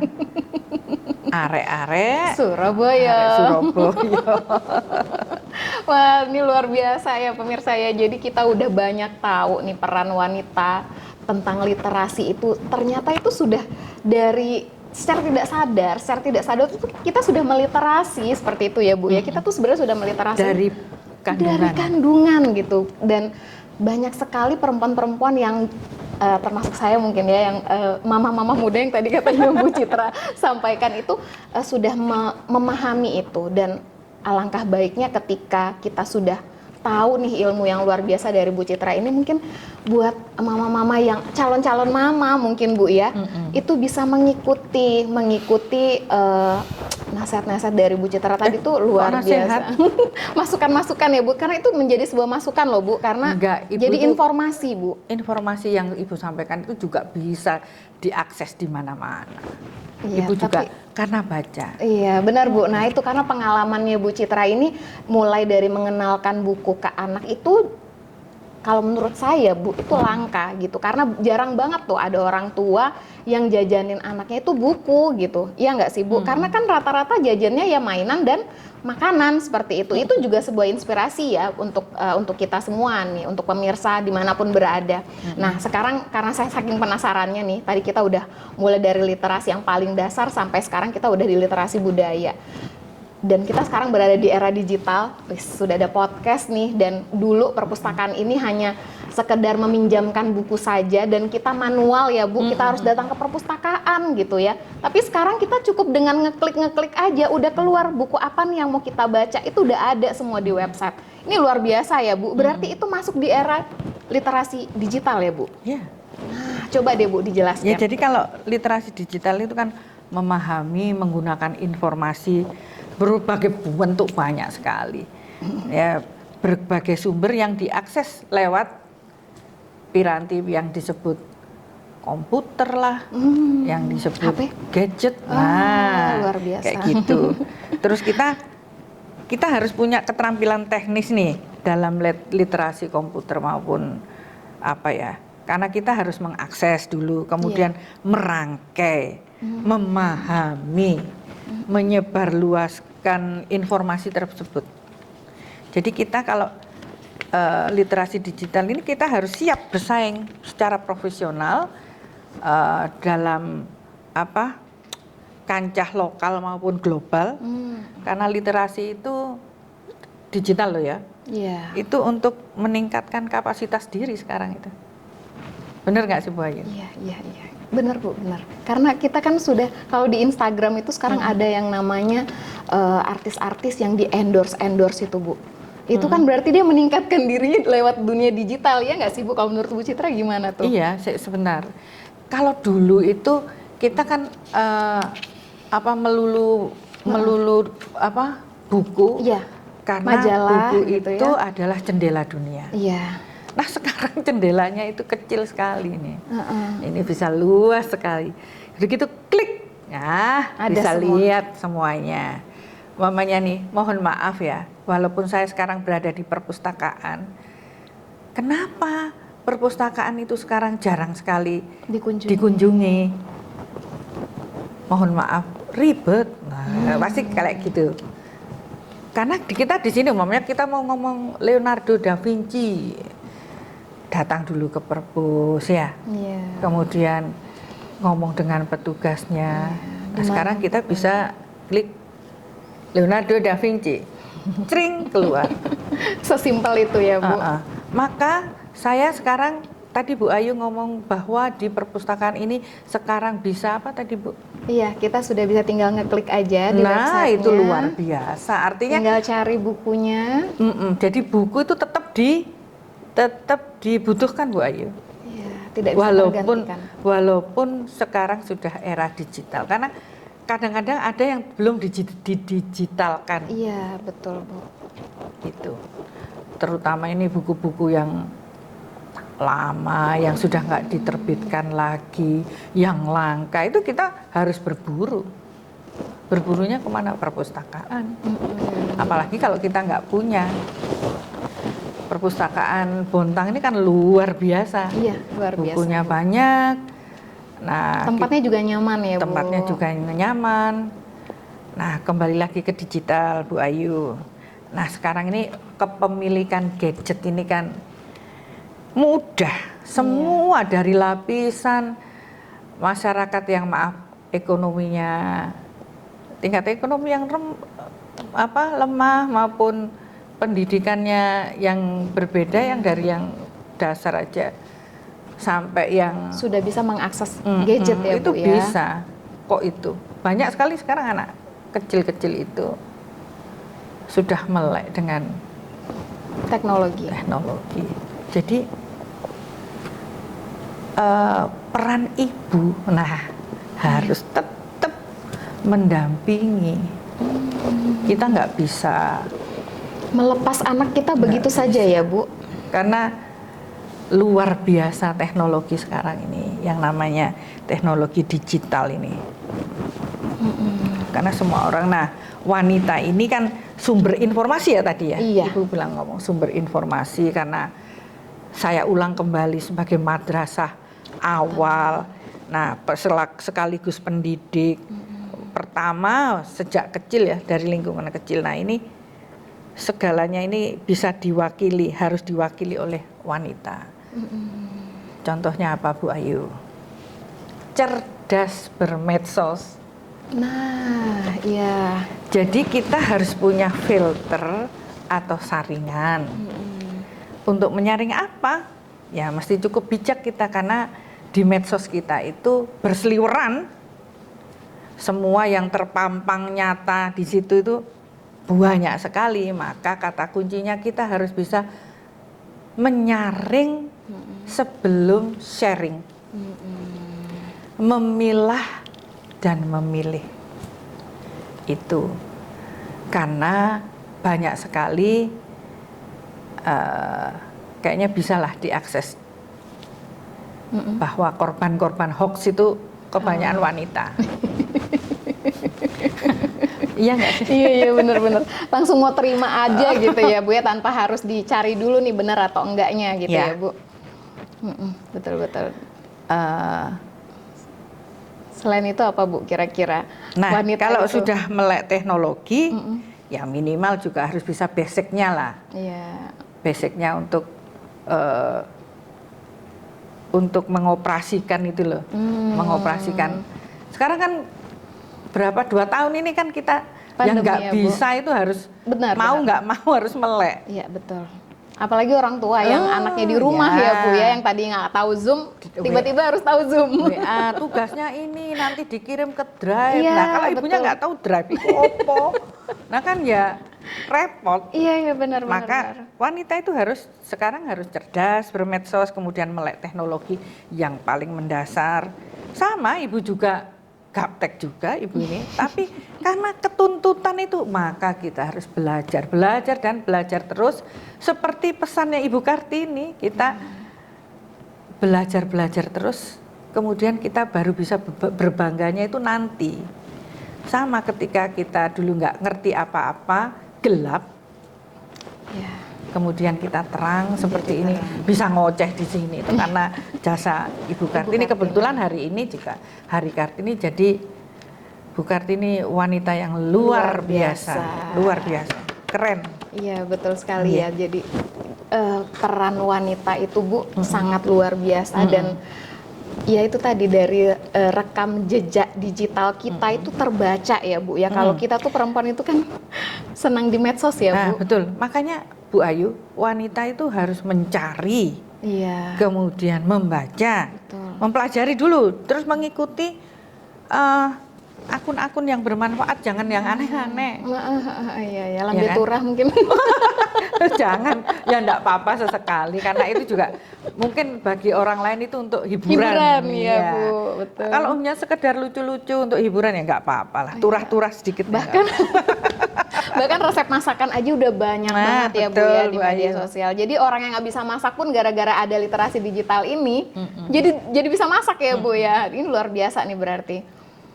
arek-arek Surabaya. Surabaya. Wah, ini luar biasa ya pemirsa ya. Jadi kita udah banyak tahu nih peran wanita tentang literasi itu. Ternyata itu sudah dari secara tidak sadar itu kita sudah meliterasi seperti itu ya Bu ya. Kita tuh sebenarnya sudah meliterasi Dari kandungan. dari kandungan gitu. Dan banyak sekali perempuan-perempuan yang termasuk saya mungkin ya yang mama-mama muda yang tadi katanya Bu Citra sampaikan itu sudah memahami itu. Dan alangkah baiknya ketika kita sudah tahu nih ilmu yang luar biasa dari Bu Citra ini, mungkin buat mama-mama yang calon-calon mama mungkin Bu ya, itu bisa mengikuti nasihat-nasihat dari Bu Citra tadi tuh luar biasa. Masukan-masukan ya Bu, karena itu menjadi sebuah masukan loh Bu, karena jadi informasi Bu. Informasi yang Ibu sampaikan itu juga bisa diakses di mana-mana. Iya, Ibu juga karena baca. Iya benar Bu. Nah itu karena pengalamannya Bu Citra ini mulai dari mengenalkan buku ke anak itu, kalau menurut saya Bu itu langka gitu, karena jarang banget tuh ada orang tua yang jajanin anaknya itu buku gitu. Iya nggak sih Bu? Karena kan rata-rata jajannya ya mainan dan makanan seperti itu. Itu juga sebuah inspirasi ya untuk kita semua nih, untuk pemirsa dimanapun berada. Nah sekarang karena saya saking penasarannya nih, tadi kita udah mulai dari literasi yang paling dasar sampai sekarang kita udah di literasi budaya. Dan kita sekarang berada di era digital, sudah ada podcast nih, dan dulu perpustakaan ini hanya sekedar meminjamkan buku saja dan kita manual ya Bu, kita harus datang ke perpustakaan gitu ya. Tapi sekarang kita cukup dengan ngeklik aja, udah keluar buku apa nih yang mau kita baca, itu udah ada semua di website. Ini luar biasa ya Bu, berarti itu masuk di era literasi digital ya Bu? Iya. Nah, coba deh Bu dijelaskan. Ya jadi kalau literasi digital itu kan memahami, menggunakan informasi berbagai bentuk banyak sekali, ya berbagai sumber yang diakses lewat piranti yang disebut komputer lah, yang disebut HP? gadget, nah luar biasa. kayak gitu. Terus kita harus punya keterampilan teknis nih dalam literasi komputer maupun apa ya, karena kita harus mengakses dulu, kemudian merangkai, memahami, menyebarluaskan informasi tersebut. Jadi kita kalau literasi digital ini kita harus siap bersaing secara profesional dalam kancah lokal maupun global. Karena literasi itu digital loh ya. Iya. Itu untuk meningkatkan kapasitas diri sekarang itu. Benar nggak sih Bu Ayu? Iya. Benar Bu, benar. Karena kita kan sudah, kalau di Instagram itu sekarang ada yang namanya artis-artis yang di endorse itu Bu. Itu kan berarti dia meningkatkan dirinya lewat dunia digital, ya nggak sih Bu? Kalau menurut Bu Citra gimana tuh? Iya, sebentar. Kalau dulu itu kita kan melulu buku, Iya. karena majalah buku gitu itu ya. adalah jendela dunia. Iya. Nah sekarang jendelanya itu kecil sekali nih. Ini bisa luas sekali. Begitu klik, nah Ada bisa semua. lihat semuanya. Mamanya nih, mohon maaf ya, walaupun saya sekarang berada di perpustakaan, kenapa perpustakaan itu sekarang jarang sekali dikunjungi? Mohon maaf, ribet. Nah, pasti kayak gitu. Karena kita di sini, umpamanya kita mau ngomong Leonardo da Vinci, datang dulu ke perpus ya. Iya. Kemudian ngomong dengan petugasnya. Nah, sekarang kita bisa klik Leonardo da Vinci, cring keluar. Sesimpel itu ya Bu. Maka saya sekarang, tadi Bu Ayu ngomong bahwa di perpustakaan ini sekarang bisa apa tadi Bu? Iya, kita sudah bisa tinggal ngeklik aja di websitenya. Nah itu luar biasa, artinya tinggal cari bukunya. Jadi buku itu tetap dibutuhkan Bu Ayu. Iya, tidak bisa tergantikan. Walaupun sekarang sudah era digital, karena kadang-kadang ada yang belum didigitalkan. Iya, betul Bu. Gitu. Terutama ini buku-buku yang lama, yang sudah nggak diterbitkan lagi, yang langka, itu kita harus berburu. Berburunya kemana? Perpustakaan. Apalagi kalau kita nggak punya. Perpustakaan Bontang ini kan luar biasa. Iya, luar biasa. Bukunya banyak. Nah, tempatnya juga nyaman ya Bu. Tempatnya juga nyaman. Nah, kembali lagi ke digital Bu Ayu. Nah sekarang ini kepemilikan gadget ini kan mudah, semua dari lapisan masyarakat yang ekonominya, tingkat ekonomi yang lemah maupun pendidikannya yang berbeda, yang dari yang dasar aja sampai yang sudah bisa mengakses gadget ya itu Bu ya. bisa kok. Itu banyak sekali sekarang anak kecil-kecil itu sudah melek dengan teknologi. Jadi peran ibu harus tetap mendampingi. Kita nggak bisa melepas anak kita begitu saja ya Bu. Karena luar biasa teknologi sekarang ini, yang namanya teknologi digital ini. Karena semua orang, wanita ini kan sumber informasi ya tadi ya. Iya. Ibu bilang ngomong sumber informasi, karena saya ulang kembali sebagai madrasah awal. Nah, sekaligus pendidik. Pertama sejak kecil ya, dari lingkungan kecil. Nah ini segalanya ini bisa diwakili, harus diwakili oleh wanita. Contohnya apa Bu Ayu? Cerdas bermedsos. Nah, iya. Jadi kita harus punya filter atau saringan. Untuk menyaring apa? Ya mesti cukup bijak kita, karena di medsos kita itu berseliweran. Semua yang terpampang nyata di situ itu banyak sekali. Maka kata kuncinya kita harus bisa menyaring sebelum sharing, memilah dan memilih. Itu karena banyak sekali kayaknya bisalah diakses, bahwa korban-korban hoax itu kebanyakan wanita. Iya nggak sih? Iya benar-benar langsung mau terima aja gitu ya Bu ya, tanpa harus dicari dulu nih benar atau enggaknya gitu ya Bu. Betul-betul. Selain itu apa Bu kira-kira? Nah wanita kalau itu sudah melek teknologi, ya minimal juga harus bisa basicnya lah. Iya. Basicnya untuk mengoperasikan itu loh, mengoperasikan. Sekarang kan berapa 2 tahun ini kan kita Pandemi yang nggak ya, bisa itu harus benar, nggak mau harus melek. Iya betul. Apalagi orang tua yang anaknya di rumah ya Bu ya, yang tadi nggak tahu Zoom, tiba-tiba harus tahu Zoom. Tugasnya ini nanti dikirim ke Drive. Iya, Nah kalau ibunya betul. nggak tahu Drive itu apa, nah kan ya repot. Iya benar. Maka wanita itu sekarang harus cerdas bermedsos, kemudian melek teknologi yang paling mendasar. Sama ibu juga gaptek juga ibu ini, tapi karena ketuntutan itu maka kita harus belajar dan belajar terus, seperti pesannya Ibu Kartini, kita belajar terus, kemudian kita baru bisa berbangganya itu nanti. Sama ketika kita dulu nggak ngerti apa-apa, gelap, kemudian kita terang seperti ini, bisa ngoceh di sini itu karena jasa Ibu Kartini. Kebetulan hari ini juga Hari Kartini, jadi Bu Kartini wanita yang luar biasa, keren. Iya betul sekali ya. Jadi peran wanita itu Bu sangat luar biasa dan ya itu tadi dari rekam jejak digital kita itu terbaca ya Bu ya. Kalau kita tuh perempuan itu kan senang di medsos ya Bu. Betul, makanya Bu Ayu, wanita itu harus mencari, kemudian membaca, mempelajari dulu, terus mengikuti akun-akun yang bermanfaat, jangan yang aneh-aneh. Iya, lambe turah mungkin. Jangan, ya enggak apa-apa sesekali, karena itu juga mungkin bagi orang lain itu untuk hiburan. Ya Bu, betul. Kalau hanya sekedar lucu-lucu untuk hiburan ya enggak apa-apa lah, turah-turah sedikit. Bahkan resep masakan aja udah banyak banget ya Bu ya di media sosial. Jadi orang yang nggak bisa masak pun gara-gara ada literasi digital ini, jadi bisa masak ya Bu ya. Ini luar biasa nih berarti.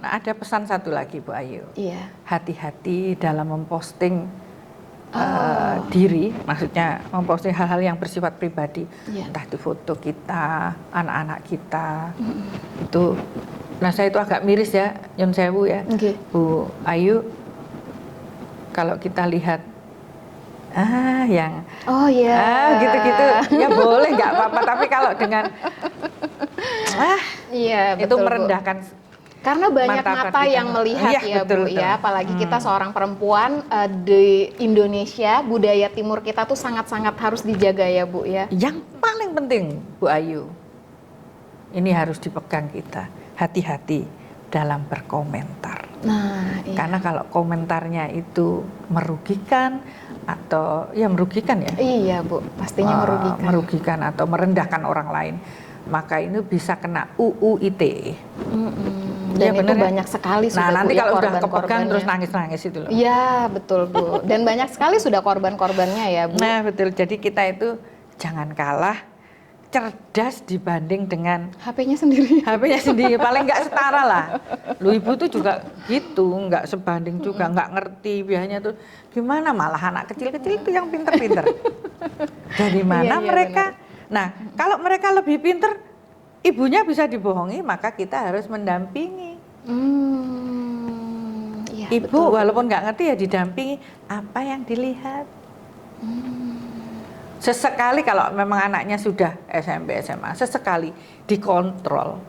Nah ada pesan satu lagi Bu Ayu. Iya. Hati-hati dalam memposting diri, maksudnya memposting hal-hal yang bersifat pribadi, entah itu foto kita, anak-anak kita, itu. Nah saya itu agak miris ya, Nyun Sewu ya, Bu Ayu. Kalau kita lihat yang Oh iya. gitu-gitu ya boleh nggak apa-apa, tapi kalau dengan Iya, itu betul, Bu. merendahkan Karena banyak martabat mata kita. yang melihat Iya, ya betul, Bu betul. ya, apalagi kita seorang perempuan di Indonesia, budaya timur kita tuh sangat-sangat harus dijaga ya Bu ya. Yang paling penting Bu Ayu, ini harus dipegang kita, hati-hati dalam berkomentar. Nah, iya. Karena kalau komentarnya itu merugikan atau ya merugikan ya. Iya Bu, pastinya merugikan. Merugikan atau merendahkan orang lain, maka ini bisa kena UU ITE. Dan Ya, itu bener, ya? banyak sekali Nah, sudah nanti Bu, ya, kalau udah kepegang korban-korbannya. terus nangis-nangis itu loh. Iya, betul Bu. Dan banyak sekali sudah korban-korbannya ya Bu. Nah, betul. Jadi kita itu jangan kalah cerdas dibanding dengan HP-nya sendiri. HP-nya sendiri, paling nggak setara lah. Lu ibu tuh juga gitu, nggak sebanding juga, nggak ngerti biasanya tuh gimana, malah anak kecil-kecil itu yang pinter-pinter. Dari mana Iya, mereka? benar. Nah, kalau mereka lebih pinter, ibunya bisa dibohongi, maka kita harus mendampingi. Iya, Ibu betul. walaupun nggak ngerti ya didampingi apa yang dilihat. Sesekali kalau memang anaknya sudah SMP SMA, sesekali dikontrol,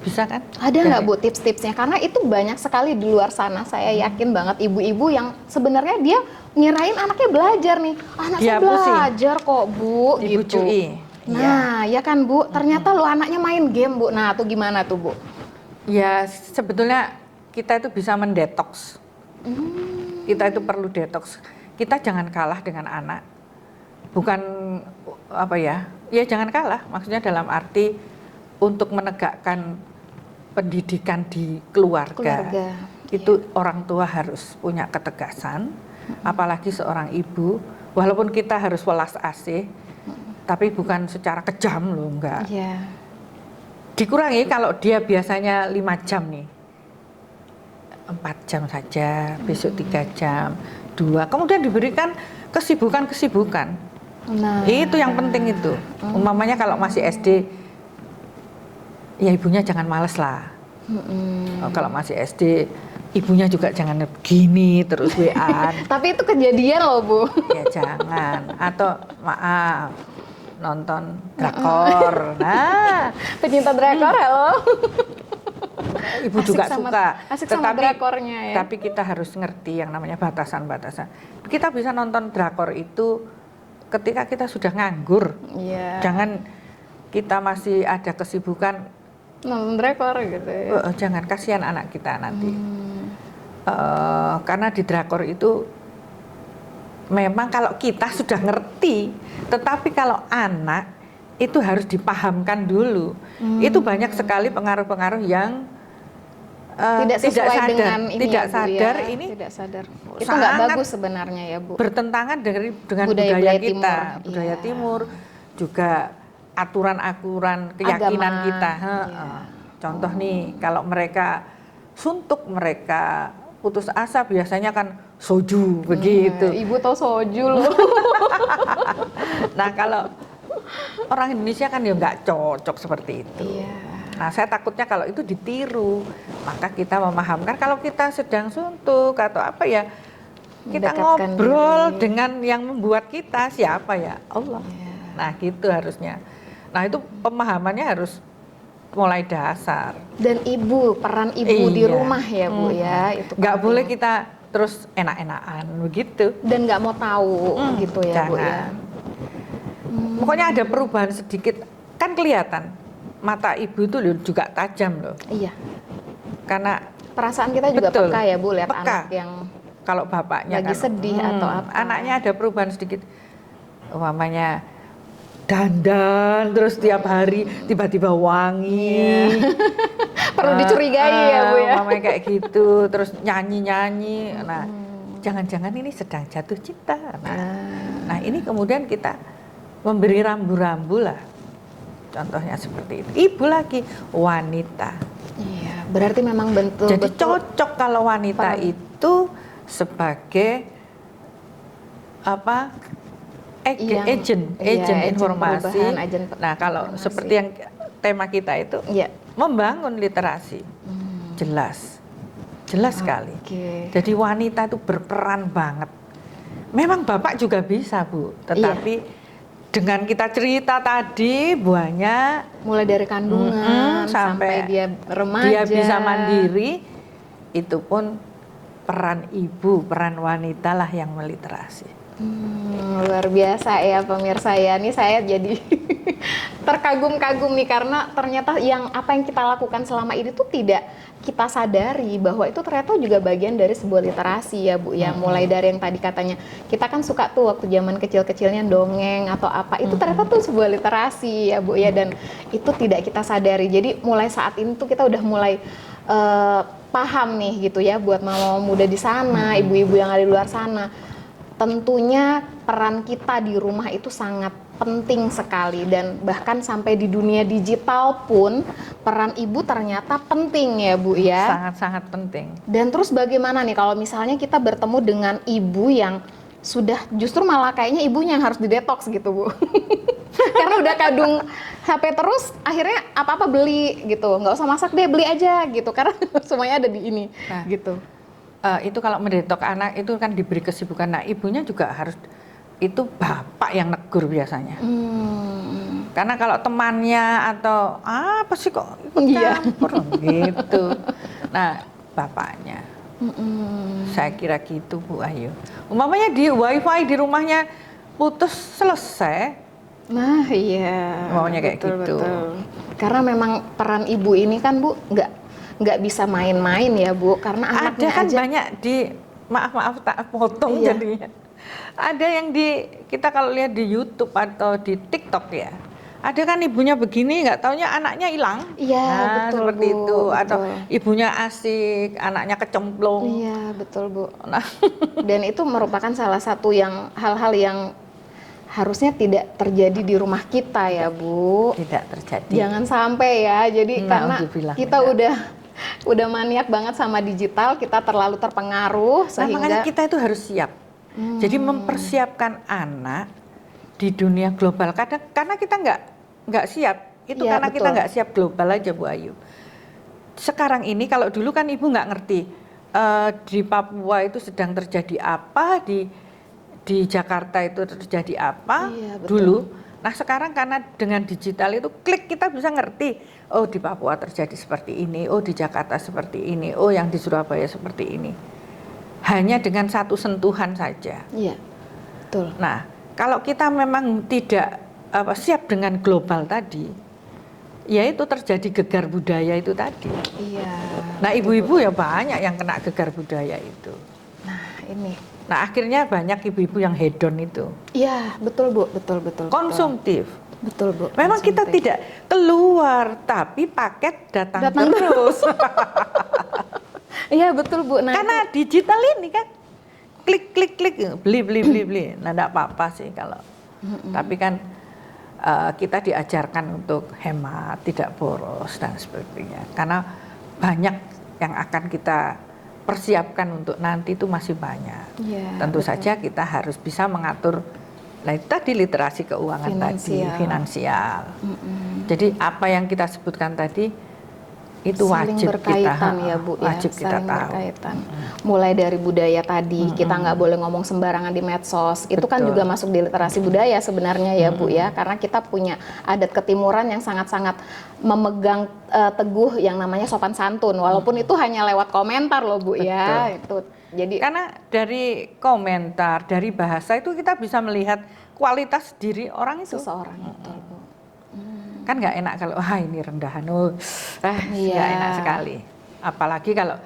bisa kan? Ada nggak Bu tips-tipsnya? Karena itu banyak sekali di luar sana, saya yakin banget ibu-ibu yang sebenarnya dia ngirain anaknya belajar nih. Anaknya Dihapusin. belajar kok Bu, gitu. Dibujuki. Nah, ya kan Bu, ternyata lo anaknya main game Bu. Nah, tuh gimana tuh Bu? Ya sebetulnya kita itu bisa mendetoks. Kita itu perlu detoks. Kita jangan kalah dengan anak. Bukan apa ya? Ya jangan kalah. Maksudnya dalam arti untuk menegakkan pendidikan di keluarga. Itu orang tua harus punya ketegasan. Apalagi seorang ibu. Walaupun kita harus welas asih, tapi bukan secara kejam loh, enggak. Iya. Dikurangi kalau dia biasanya 5 jam nih, 4 jam saja, besok 3 jam, 2. Kemudian diberikan kesibukan-kesibukan. Nah, Itu yang penting itu. Umpamanya kalau masih SD, ya ibunya jangan males lah. Kalau masih SD, ibunya juga jangan gini terus WA. tapi itu kejadian loh Bu. Ya jangan. Atau maaf, nonton drakor. Nah, Pecinta drakor, halo. ibu Asik juga sama- suka. asik sama drakornya ya. Tapi kita harus ngerti yang namanya batasan-batasan. Kita bisa nonton drakor itu ketika kita sudah nganggur. Iya. Jangan kita masih ada kesibukan. Nonton drakor gitu ya. Jangan, kasihan anak kita nanti. Karena di drakor itu memang kalau kita sudah ngerti, tetapi kalau anak itu harus dipahamkan dulu. Itu banyak sekali pengaruh-pengaruh yang Tidak sesuai sadar, dengan ini tidak ya, Bu, sadar ya. ini Tidak sadar. Itu sangat nggak bagus sebenarnya ya Bu. bertentangan dengan Budaya budaya kita, timur, budaya iya. timur, juga aturan-aturan keyakinan Agama, kita. iya. Contoh nih, kalau mereka suntuk, mereka putus asa biasanya kan soju begitu. Ibu tau soju loh. Nah kalau orang Indonesia kan ya nggak cocok seperti itu. Iya. Nah saya takutnya kalau itu ditiru, maka kita memahamkan kalau kita sedang suntuk atau apa ya, kita Mendekatkan ngobrol diri. dengan yang membuat kita siapa ya, Allah. Iya. Nah gitu harusnya. Nah itu pemahamannya harus mulai dasar. Dan ibu, peran ibu di Iya. rumah ya Bu ya. Itu Nggak penting. boleh kita terus enak-enakan begitu. Dan nggak mau tahu gitu ya Bu ya. Jangan. Pokoknya ada perubahan sedikit, kan kelihatan. Mata ibu itu juga tajam loh. Iya. Karena Perasaan kita juga Betul. peka ya Bu, lihat Peka. anak yang kalau bapaknya lagi kan, sedih atau apa. anaknya ada perubahan sedikit, umpamanya dandan terus tiap hari tiba-tiba wangi. perlu dicurigai ya Bu ya. Umpamanya kayak gitu, terus nyanyi-nyanyi. Nah, jangan-jangan ini sedang jatuh cinta. Nah, ini kemudian kita memberi rambu-rambu lah. Contohnya seperti itu. Ibu lagi wanita. Iya, berarti memang bentuk Jadi cocok kalau wanita Peran. itu sebagai apa? Agent informasi. perubahan, agen Nah, kalau informasi. seperti yang tema kita itu Iya. membangun literasi. Jelas. Jelas sekali. Oke. Jadi wanita itu berperan banget. memang Bapak juga bisa, Bu, tetapi dengan kita cerita tadi banyak mulai dari kandungan sampai dia remaja, dia bisa mandiri, itu pun peran ibu, peran wanita lah yang meliterasi. Luar biasa ya pemirsa ya. Ini saya jadi terkagum-kagum nih karena ternyata apa yang kita lakukan selama ini tuh tidak kita sadari bahwa itu ternyata juga bagian dari sebuah literasi ya Bu ya. Mulai dari yang tadi katanya kita kan suka tuh waktu zaman kecil-kecilnya dongeng atau apa, itu ternyata tuh sebuah literasi ya Bu ya, dan itu tidak kita sadari. Jadi mulai saat ini tuh kita udah mulai paham nih gitu ya buat mama muda di sana, ibu-ibu yang ada di luar sana. Tentunya peran kita di rumah itu sangat penting sekali, dan bahkan sampai di dunia digital pun peran ibu ternyata penting ya Bu ya. Sangat-sangat penting. Dan terus bagaimana nih kalau misalnya kita bertemu dengan ibu yang sudah justru malah kayaknya ibunya yang harus didetoks gitu Bu. Karena udah kadung HP terus, akhirnya apa-apa beli gitu, nggak usah masak deh, beli aja gitu, karena semuanya ada di ini gitu. Itu kalau mendetok anak itu kan diberi kesibukan. Nah, ibunya juga harus, itu bapak yang negur biasanya. Karena kalau temannya atau apa sih kok ikut campur gitu. Nah, bapaknya. Saya kira gitu Bu Ayu. Umpamanya di wifi di rumahnya putus, selesai. Nah iya. Umpamanya kayak gitu. Betul. Karena memang peran ibu ini kan Bu nggak bisa main-main ya Bu, karena anaknya ada kan aja banyak di, maaf tak potong jadinya. Ada yang kita kalau lihat di YouTube atau di TikTok ya, ada kan ibunya begini, nggak taunya anaknya hilang. Iya, betul seperti Bu, itu. betul. Atau ibunya asik, anaknya kecemplung. Iya betul Bu. Nah, dan itu merupakan salah satu hal-hal yang harusnya tidak terjadi di rumah kita ya Bu. Tidak terjadi. Jangan sampai ya. Jadi karena kita udah maniak banget sama digital, kita terlalu terpengaruh sehingga makanya kita itu harus siap. Jadi mempersiapkan anak di dunia global. Karena kita nggak siap. Itu karena kita nggak siap global aja Bu Ayu. Sekarang ini kalau dulu kan ibu nggak ngerti di Papua itu sedang terjadi apa, di Jakarta itu terjadi apa dulu. Nah sekarang karena dengan digital itu klik kita bisa ngerti, oh di Papua terjadi seperti ini, oh di Jakarta seperti ini, oh yang di Surabaya seperti ini. Hanya dengan satu sentuhan saja. Iya, betul. Nah kalau kita memang tidak siap dengan global tadi, ya itu terjadi gegar budaya itu tadi. Iya. Nah ibu-ibu ya banyak yang kena gegar budaya itu. Nah ini. Nah akhirnya banyak ibu-ibu yang hedon itu. Iya betul Bu, betul. Konsumtif. Betul Bu. Memang kita tidak keluar, tapi paket datang terus. Iya betul Bu. Nah, karena digital ini kan klik beli. Nah enggak apa-apa sih kalau. Tapi kan kita diajarkan untuk hemat, tidak boros dan sebagainya. Karena banyak yang akan kita persiapkan untuk nanti itu masih banyak. Tentu saja kita harus bisa mengatur. Nah itu tadi literasi keuangan finansial. Jadi apa yang kita sebutkan tadi itu wajib berkaitan kita, ya Bu wajib ya, kita tahu. Berkaitan. Mulai dari budaya tadi, kita nggak boleh ngomong sembarangan di medsos. Itu kan juga masuk di literasi budaya sebenarnya ya Bu ya, karena kita punya adat ketimuran yang sangat-sangat memegang teguh yang namanya sopan santun, walaupun itu hanya lewat komentar loh Bu ya. Itu jadi karena dari komentar, dari bahasa itu kita bisa melihat kualitas diri orang itu. Seseorang itu Bu. Kan nggak enak kalau ini rendahan, nggak enak sekali. Apalagi kalau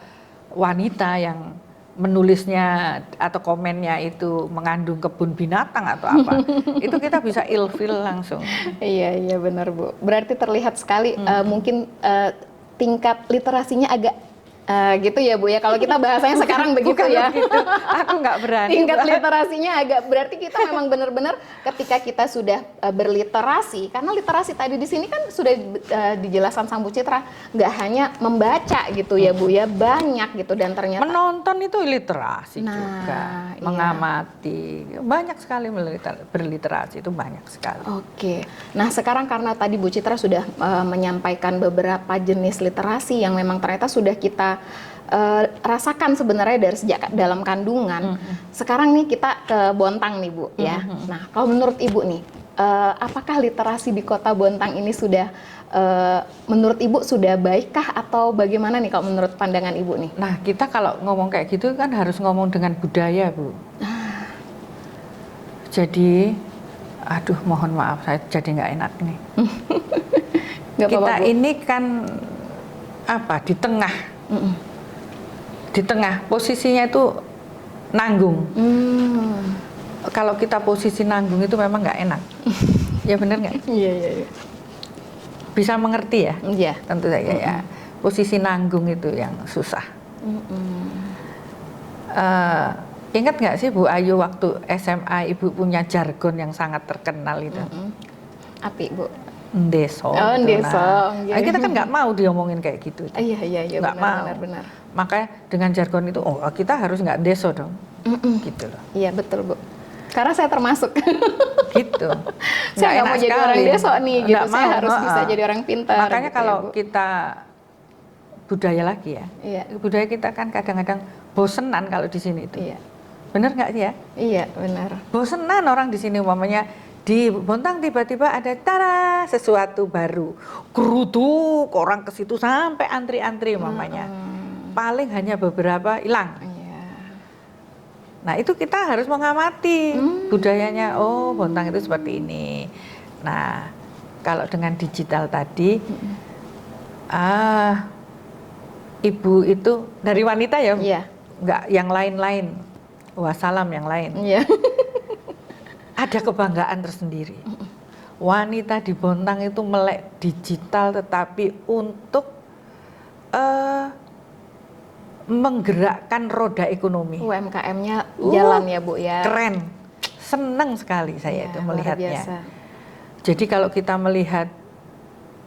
wanita yang menulisnya atau komennya itu mengandung kebun binatang atau apa, itu kita bisa ilfil langsung. Iya benar Bu. Berarti terlihat sekali mungkin tingkat literasinya agak gitu ya Bu ya. Kalau kita bahasanya sekarang begitu ya. Gitu. Aku nggak berani. Tingkat literasinya agak, berarti kita memang benar-benar ketika kita sudah berliterasi, karena literasi tadi di sini kan sudah dijelaskan Sang Bu Citra, nggak hanya membaca gitu ya Bu ya, banyak gitu, dan ternyata menonton itu literasi juga, mengamati, banyak sekali berliterasi itu banyak sekali. Oke, nah sekarang karena tadi Bu Citra sudah menyampaikan beberapa jenis literasi yang memang ternyata sudah kita kita rasakan sebenarnya dari sejak dalam kandungan. Sekarang nih kita ke Bontang nih Bu ya. Nah kalau menurut Ibu nih, apakah literasi di kota Bontang ini sudah menurut Ibu sudah baikkah atau bagaimana nih kalau menurut pandangan Ibu nih? Nah kita kalau ngomong kayak gitu kan harus ngomong dengan budaya Bu. Jadi, aduh mohon maaf saya jadi nggak enak nih. Nggak Kita apa-apa, Bu. ini kan apa di tengah. Di tengah posisinya itu nanggung. Kalau kita posisi nanggung itu memang nggak enak. Ya benar nggak? Iya. Bisa mengerti ya? Iya. Tentu saja ya. Posisi nanggung itu yang susah. Ingat nggak sih Bu Ayu waktu SMA Ibu punya jargon yang sangat terkenal itu? Api Bu. Ndeso. Oh, gitu. ndeso. Nah, kita kan nggak mau diomongin kayak gitu. Iya, Nggak mau. benar. Makanya dengan jargon itu, oh kita harus nggak ndeso dong. Gitu loh. Iya betul Bu. Karena saya termasuk. Gitu. Saya nggak mau jadi orang deso nih, gitu. Nggak Saya mau, harus bisa jadi orang pintar. Makanya gitu kalau ya, Bu. kita budaya lagi ya, Iya. budaya kita kan kadang-kadang bosenan kalau di sini itu. Iya. Bener nggak sih ya? Iya benar. Bosenan orang di sini umpamanya di Bontang tiba-tiba ada tara sesuatu baru, geruduk orang ke situ sampai antri-antri umpamanya. Paling hanya beberapa hilang. Iya. Nah itu kita harus mengamati budayanya. Oh Bontang itu seperti ini. Nah kalau dengan digital tadi, ibu itu dari wanita ya, Iya. nggak yang lain-lain. Wassalam yang lain. Iya. Ada kebanggaan tersendiri. Wanita di Bontang itu melek digital tetapi untuk menggerakkan roda ekonomi. UMKM-nya jalan ya Bu ya. Keren, senang sekali saya itu Luar melihatnya. biasa. Jadi kalau kita melihat,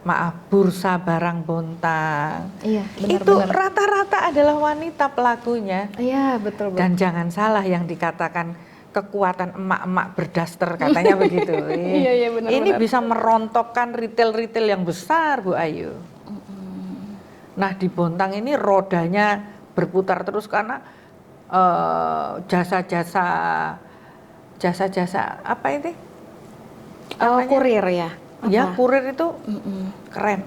maaf, bursa barang Bontang, Iya itu benar. rata-rata adalah wanita pelakunya. Iya betul Bu. Dan jangan salah yang dikatakan kekuatan emak-emak berdaster katanya begitu. Iya, benar. Ini bisa merontokkan retail-retail yang besar Bu Ayu. Nah di Bontang ini rodanya berputar terus karena jasa-jasa apa ini? Kurir ya. Ya kurir itu keren.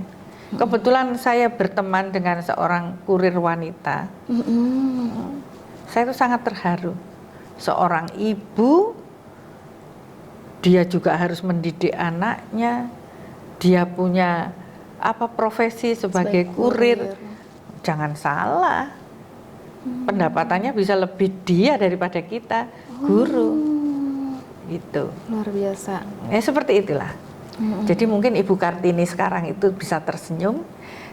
Kebetulan saya berteman dengan seorang kurir wanita. Saya itu sangat terharu. Seorang ibu, dia juga harus mendidik anaknya. Dia punya profesi sebagai kurir. Jangan salah. Pendapatannya bisa lebih dia daripada kita, guru. Gitu. Luar biasa. Seperti itulah. Jadi mungkin Ibu Kartini sekarang itu bisa tersenyum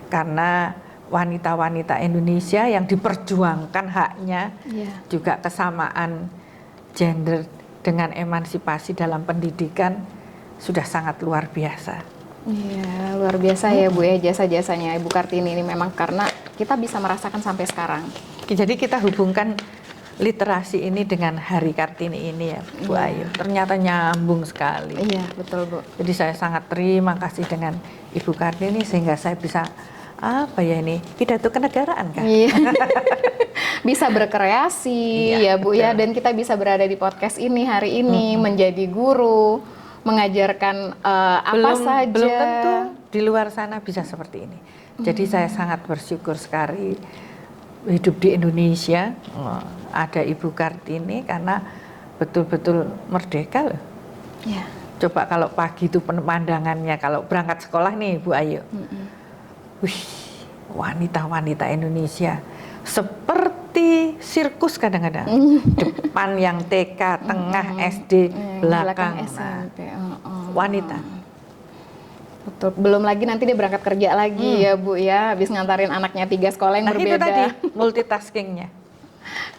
karena wanita-wanita Indonesia yang diperjuangkan haknya, juga kesamaan gender dengan emansipasi dalam pendidikan sudah sangat luar biasa. Iya, luar biasa ya Bu ya jasa-jasanya Ibu Kartini ini memang karena kita bisa merasakan sampai sekarang. Jadi kita hubungkan literasi ini dengan Hari Kartini ini ya Bu Ayu. Ternyata nyambung sekali. Iya, betul Bu. Jadi saya sangat terima kasih dengan Ibu Kartini sehingga saya bisa pidato kenegaraan kan? Iya. Bisa berkreasi ya Bu ya, dan kita bisa berada di podcast ini hari ini menjadi guru, mengajarkan apa saja. Belum tentu di luar sana bisa seperti ini. Jadi saya sangat bersyukur sekali hidup di Indonesia, ada Ibu Kartini karena betul-betul merdeka loh. Ya. Coba kalau pagi itu pemandangannya kalau berangkat sekolah nih Bu Ayu. Wih, wanita-wanita Indonesia seperti sirkus kadang-kadang. Depan yang TK, tengah SD, belakang SMP. wanita. Betul. Belum lagi nanti dia berangkat kerja lagi ya Bu ya, habis ngantarin anaknya 3 sekolah yang berbeda. Itu tadi multitaskingnya.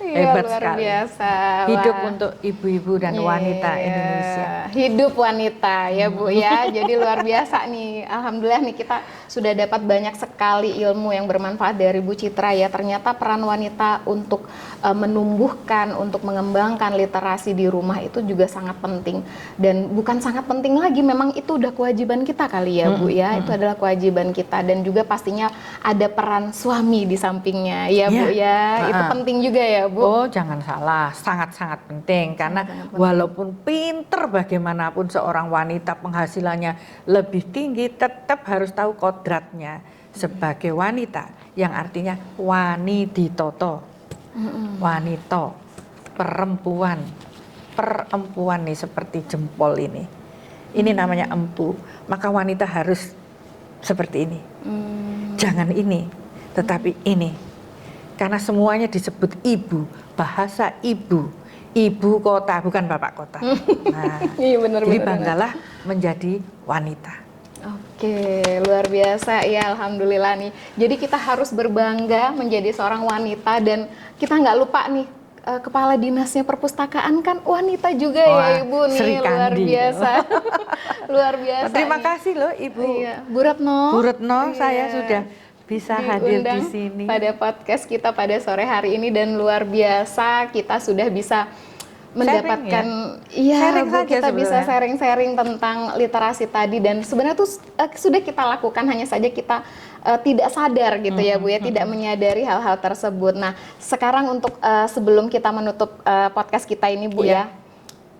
Iya, Hebat luar sekali. biasa. Hidup Wah. untuk ibu-ibu dan wanita Iya, Indonesia. hidup wanita ya Bu ya. Jadi luar biasa nih. Alhamdulillah nih kita sudah dapat banyak sekali ilmu yang bermanfaat dari Bu Citra ya. Ternyata peran wanita untuk menumbuhkan, untuk mengembangkan literasi di rumah itu juga sangat penting. Dan bukan sangat penting lagi, memang itu udah kewajiban kita kali ya Bu ya. Itu adalah kewajiban kita, dan juga pastinya ada peran suami di sampingnya ya Bu ya. Itu penting juga ya Bu. Oh, jangan salah, sangat-sangat penting karena Sangat penting. walaupun pinter bagaimanapun seorang wanita penghasilannya lebih tinggi, tetap harus tahu kodratnya sebagai wanita, yang artinya wanitoto, wanita, perempuan nih seperti jempol ini. Ini namanya empu, maka wanita harus seperti ini. Jangan ini, tetapi ini. Karena semuanya disebut ibu, bahasa ibu kota, bukan bapak kota. Nah, Iya, benar, jadi benar, banggalah menjadi wanita. Oke, luar biasa ya, alhamdulillah nih. Jadi kita harus berbangga menjadi seorang wanita, dan kita nggak lupa nih, kepala dinasnya perpustakaan kan wanita juga. Wah, ya Ibu nih, Sri luar Kandi. biasa. Luar biasa. Terima nih. kasih loh Ibu. Iya, Bu Retno. Bu Retno, Iya. saya sudah bisa hadir di Diundang sini. pada podcast kita pada sore hari ini, dan luar biasa kita sudah bisa mendapatkan Sharing Bu, saja kita bisa sebenarnya. sharing-sharing tentang literasi tadi, dan sebenarnya tuh sudah kita lakukan, hanya saja kita tidak sadar gitu ya Bu ya, tidak menyadari hal-hal tersebut. Nah, sekarang untuk sebelum kita menutup podcast kita ini Bu ya,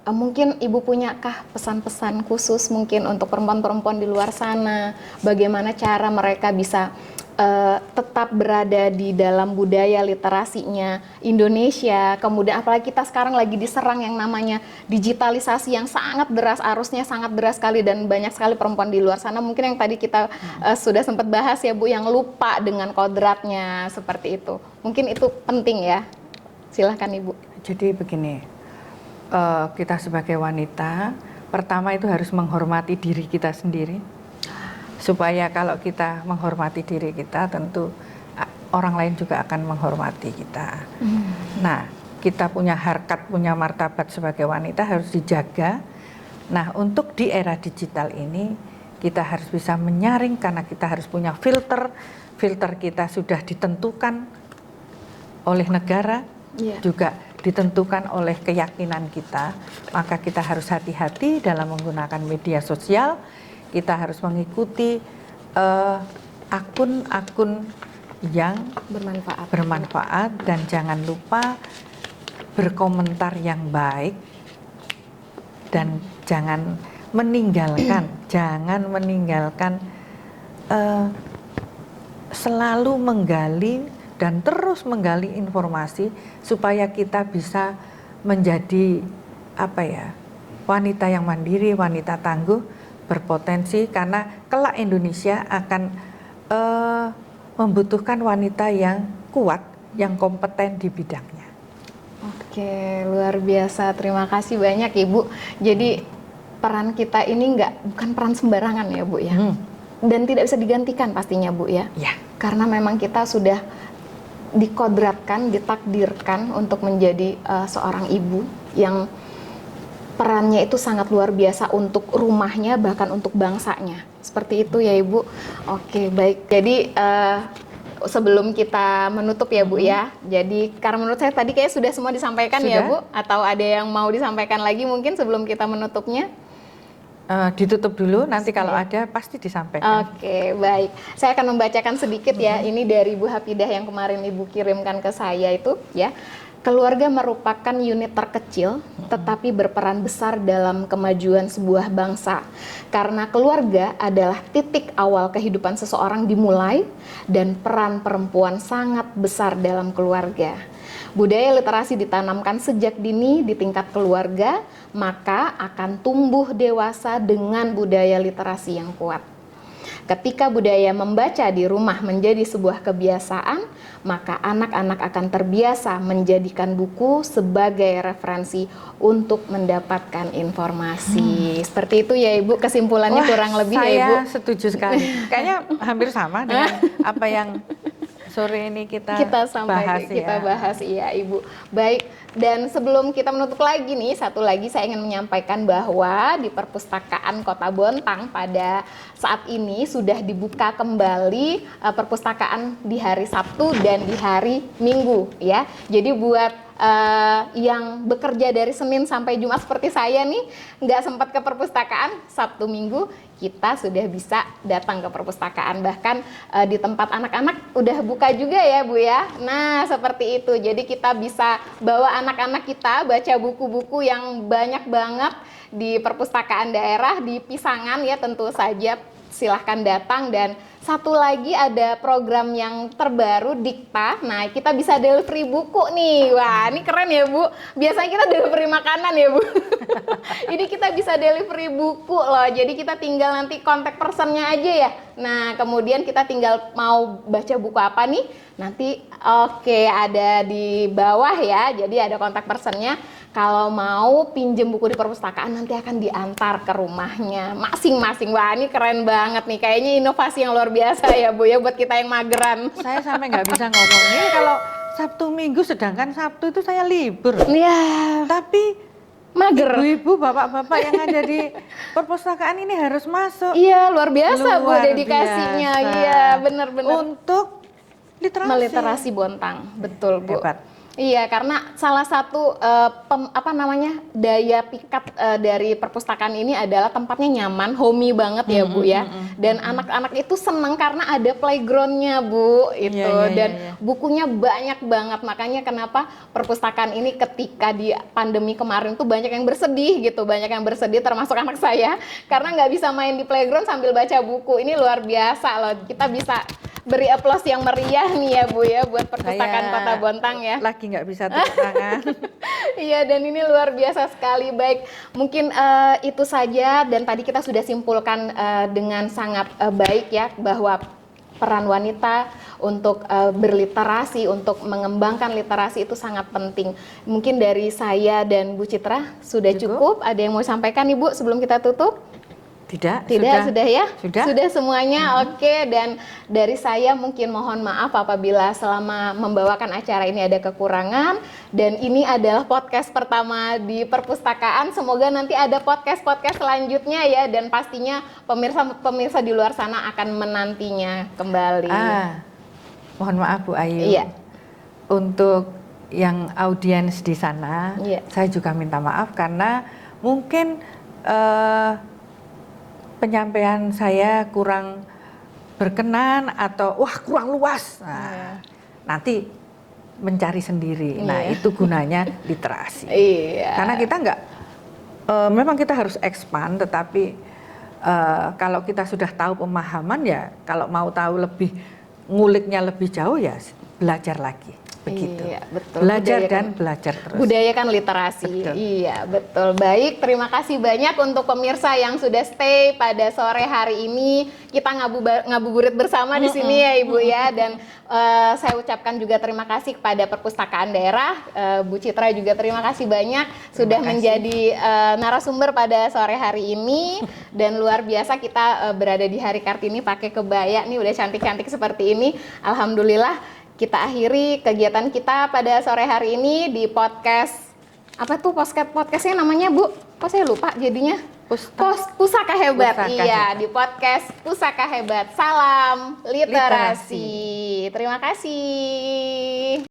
mungkin Ibu punyakah pesan-pesan khusus mungkin untuk perempuan-perempuan di luar sana, bagaimana cara mereka bisa tetap berada di dalam budaya literasinya Indonesia, kemudian apalagi kita sekarang lagi diserang yang namanya digitalisasi yang sangat deras, arusnya sangat deras sekali, dan banyak sekali perempuan di luar sana mungkin yang tadi kita sudah sempat bahas ya Bu, yang lupa dengan kodratnya seperti itu. Mungkin itu penting ya. Silahkan Ibu. Jadi begini, kita sebagai wanita, pertama itu harus menghormati diri kita sendiri. Supaya kalau kita menghormati diri kita, tentu orang lain juga akan menghormati kita. Nah, kita punya harkat, punya martabat sebagai wanita harus dijaga. Nah, untuk di era digital ini, kita harus bisa menyaring karena kita harus punya filter. Filter kita sudah ditentukan oleh negara, juga ditentukan oleh keyakinan kita. Maka kita harus hati-hati dalam menggunakan media sosial. Kita harus mengikuti akun-akun yang bermanfaat, dan jangan lupa berkomentar yang baik, dan jangan meninggalkan selalu menggali dan terus menggali informasi supaya kita bisa menjadi wanita yang mandiri, wanita tangguh, berpotensi, karena kelak Indonesia akan membutuhkan wanita yang kuat, yang kompeten di bidangnya. Oke, luar biasa. Terima kasih banyak Ibu. Jadi peran kita ini bukan peran sembarangan ya Bu ya. Dan tidak bisa digantikan pastinya Bu ya. Karena memang kita sudah dikodratkan, ditakdirkan untuk menjadi seorang ibu yang perannya itu sangat luar biasa untuk rumahnya, bahkan untuk bangsanya. Seperti itu ya Ibu. Oke, baik. Jadi sebelum kita menutup ya Bu ya. Jadi karena menurut saya tadi kayak sudah semua disampaikan ya Bu. Atau ada yang mau disampaikan lagi mungkin sebelum kita menutupnya? Ditutup dulu, nanti kalau ada pasti disampaikan. Oke, baik. Saya akan membacakan sedikit ya. Ini dari Bu Hafidah yang kemarin Ibu kirimkan ke saya itu ya. Keluarga merupakan unit terkecil, tetapi berperan besar dalam kemajuan sebuah bangsa. Karena keluarga adalah titik awal kehidupan seseorang dimulai, dan peran perempuan sangat besar dalam keluarga. Budaya literasi ditanamkan sejak dini di tingkat keluarga, maka akan tumbuh dewasa dengan budaya literasi yang kuat. Ketika budaya membaca di rumah menjadi sebuah kebiasaan, maka anak-anak akan terbiasa menjadikan buku sebagai referensi untuk mendapatkan informasi. Seperti itu ya Ibu, kesimpulannya kurang lebih ya Ibu. Saya setuju sekali. Kayaknya hampir sama dengan apa yang sore ini kita sampai bahas kita ya. bahas, iya Ibu. Baik, dan sebelum kita menutup lagi nih, satu lagi saya ingin menyampaikan bahwa di Perpustakaan Kota Bontang pada saat ini sudah dibuka kembali perpustakaan di hari Sabtu dan di hari Minggu ya. Jadi buat yang bekerja dari Senin sampai Jumat seperti saya nih, nggak sempat ke perpustakaan, Sabtu Minggu kita sudah bisa datang ke perpustakaan. Bahkan di tempat anak-anak udah buka juga ya Bu ya. Nah seperti itu, jadi kita bisa bawa anak-anak kita baca buku-buku yang banyak banget di perpustakaan daerah di Pisangan ya, tentu saja silahkan datang. Dan satu lagi ada program yang terbaru Dikta. Nah kita bisa delivery buku nih. Wah ini keren ya Bu. Biasanya kita delivery makanan ya Bu. Ini kita bisa delivery buku loh. Jadi kita tinggal nanti kontak personnya aja ya. Nah kemudian kita tinggal mau baca buku apa nih. Nanti oke, ada di bawah ya. Jadi ada kontak personnya. Kalau mau pinjem buku di perpustakaan nanti akan diantar ke rumahnya masing-masing. Wah ini keren banget nih. Kayaknya inovasi yang luar biasa ya Bu ya buat kita yang mageran. Saya sampai nggak bisa ngomong ini kalau Sabtu Minggu, sedangkan Sabtu itu saya libur. Iya. Tapi Mager. ibu-ibu, bapak-bapak yang ada di perpustakaan ini harus masuk. Iya luar biasa Bu Luar dedikasinya. biasa. Iya benar-benar. Untuk literasi. Meliterasi Bontang, betul Bu. Hebat. Iya, karena salah satu daya pikat dari perpustakaan ini adalah tempatnya nyaman, homey banget ya Bu ya. Dan anak-anak itu senang karena ada playgroundnya Bu itu. Dan bukunya banyak banget, makanya kenapa perpustakaan ini ketika di pandemi kemarin tuh banyak yang bersedih gitu, termasuk anak saya karena nggak bisa main di playground sambil baca buku. Ini luar biasa loh, kita bisa beri aplaus yang meriah nih ya Bu ya buat perpustakaan Kota Bontang ya. Lagi nggak bisa tepuk tangan. Iya, dan ini luar biasa sekali. Baik, mungkin itu saja, dan tadi kita sudah simpulkan dengan sangat baik ya bahwa peran wanita untuk berliterasi, untuk mengembangkan literasi itu sangat penting. Mungkin dari saya dan Bu Citra sudah cukup. Ada yang mau sampaikan Ibu sebelum kita tutup? Tidak, Sudah ya? Sudah Semuanya. Oke, dan dari saya mungkin mohon maaf apabila selama membawakan acara ini ada kekurangan, dan ini adalah podcast pertama di perpustakaan. Semoga nanti ada podcast-podcast selanjutnya ya, dan pastinya pemirsa di luar sana akan menantinya kembali. Mohon maaf Bu Ayu. Iya. Untuk yang audiens di sana, saya juga minta maaf karena mungkin penyampaian saya kurang berkenan atau kurang luas. Nah, nanti mencari sendiri. Nah, itu gunanya literasi. Karena kita memang kita harus expand, tetapi kalau kita sudah tahu pemahaman ya, kalau mau tahu lebih, nguliknya lebih jauh ya belajar lagi. Begitu. Iya, betul. Belajar terus. Budayakan literasi. Betul. Iya, betul. Baik, terima kasih banyak untuk pemirsa yang sudah stay pada sore hari ini. Kita ngabuburit bersama di sini ya Ibu ya, dan saya ucapkan juga terima kasih kepada Perpustakaan Daerah. Bu Citra juga terima kasih banyak sudah menjadi narasumber pada sore hari ini, dan luar biasa kita berada di Hari Kartini pakai kebaya nih, udah cantik-cantik seperti ini. Alhamdulillah. Kita akhiri kegiatan kita pada sore hari ini di podcast, apa tuh podcastnya namanya Bu? Kok saya lupa jadinya? Pusaka Hebat. Iya, di podcast Pusaka Hebat. Salam literasi. Terima kasih.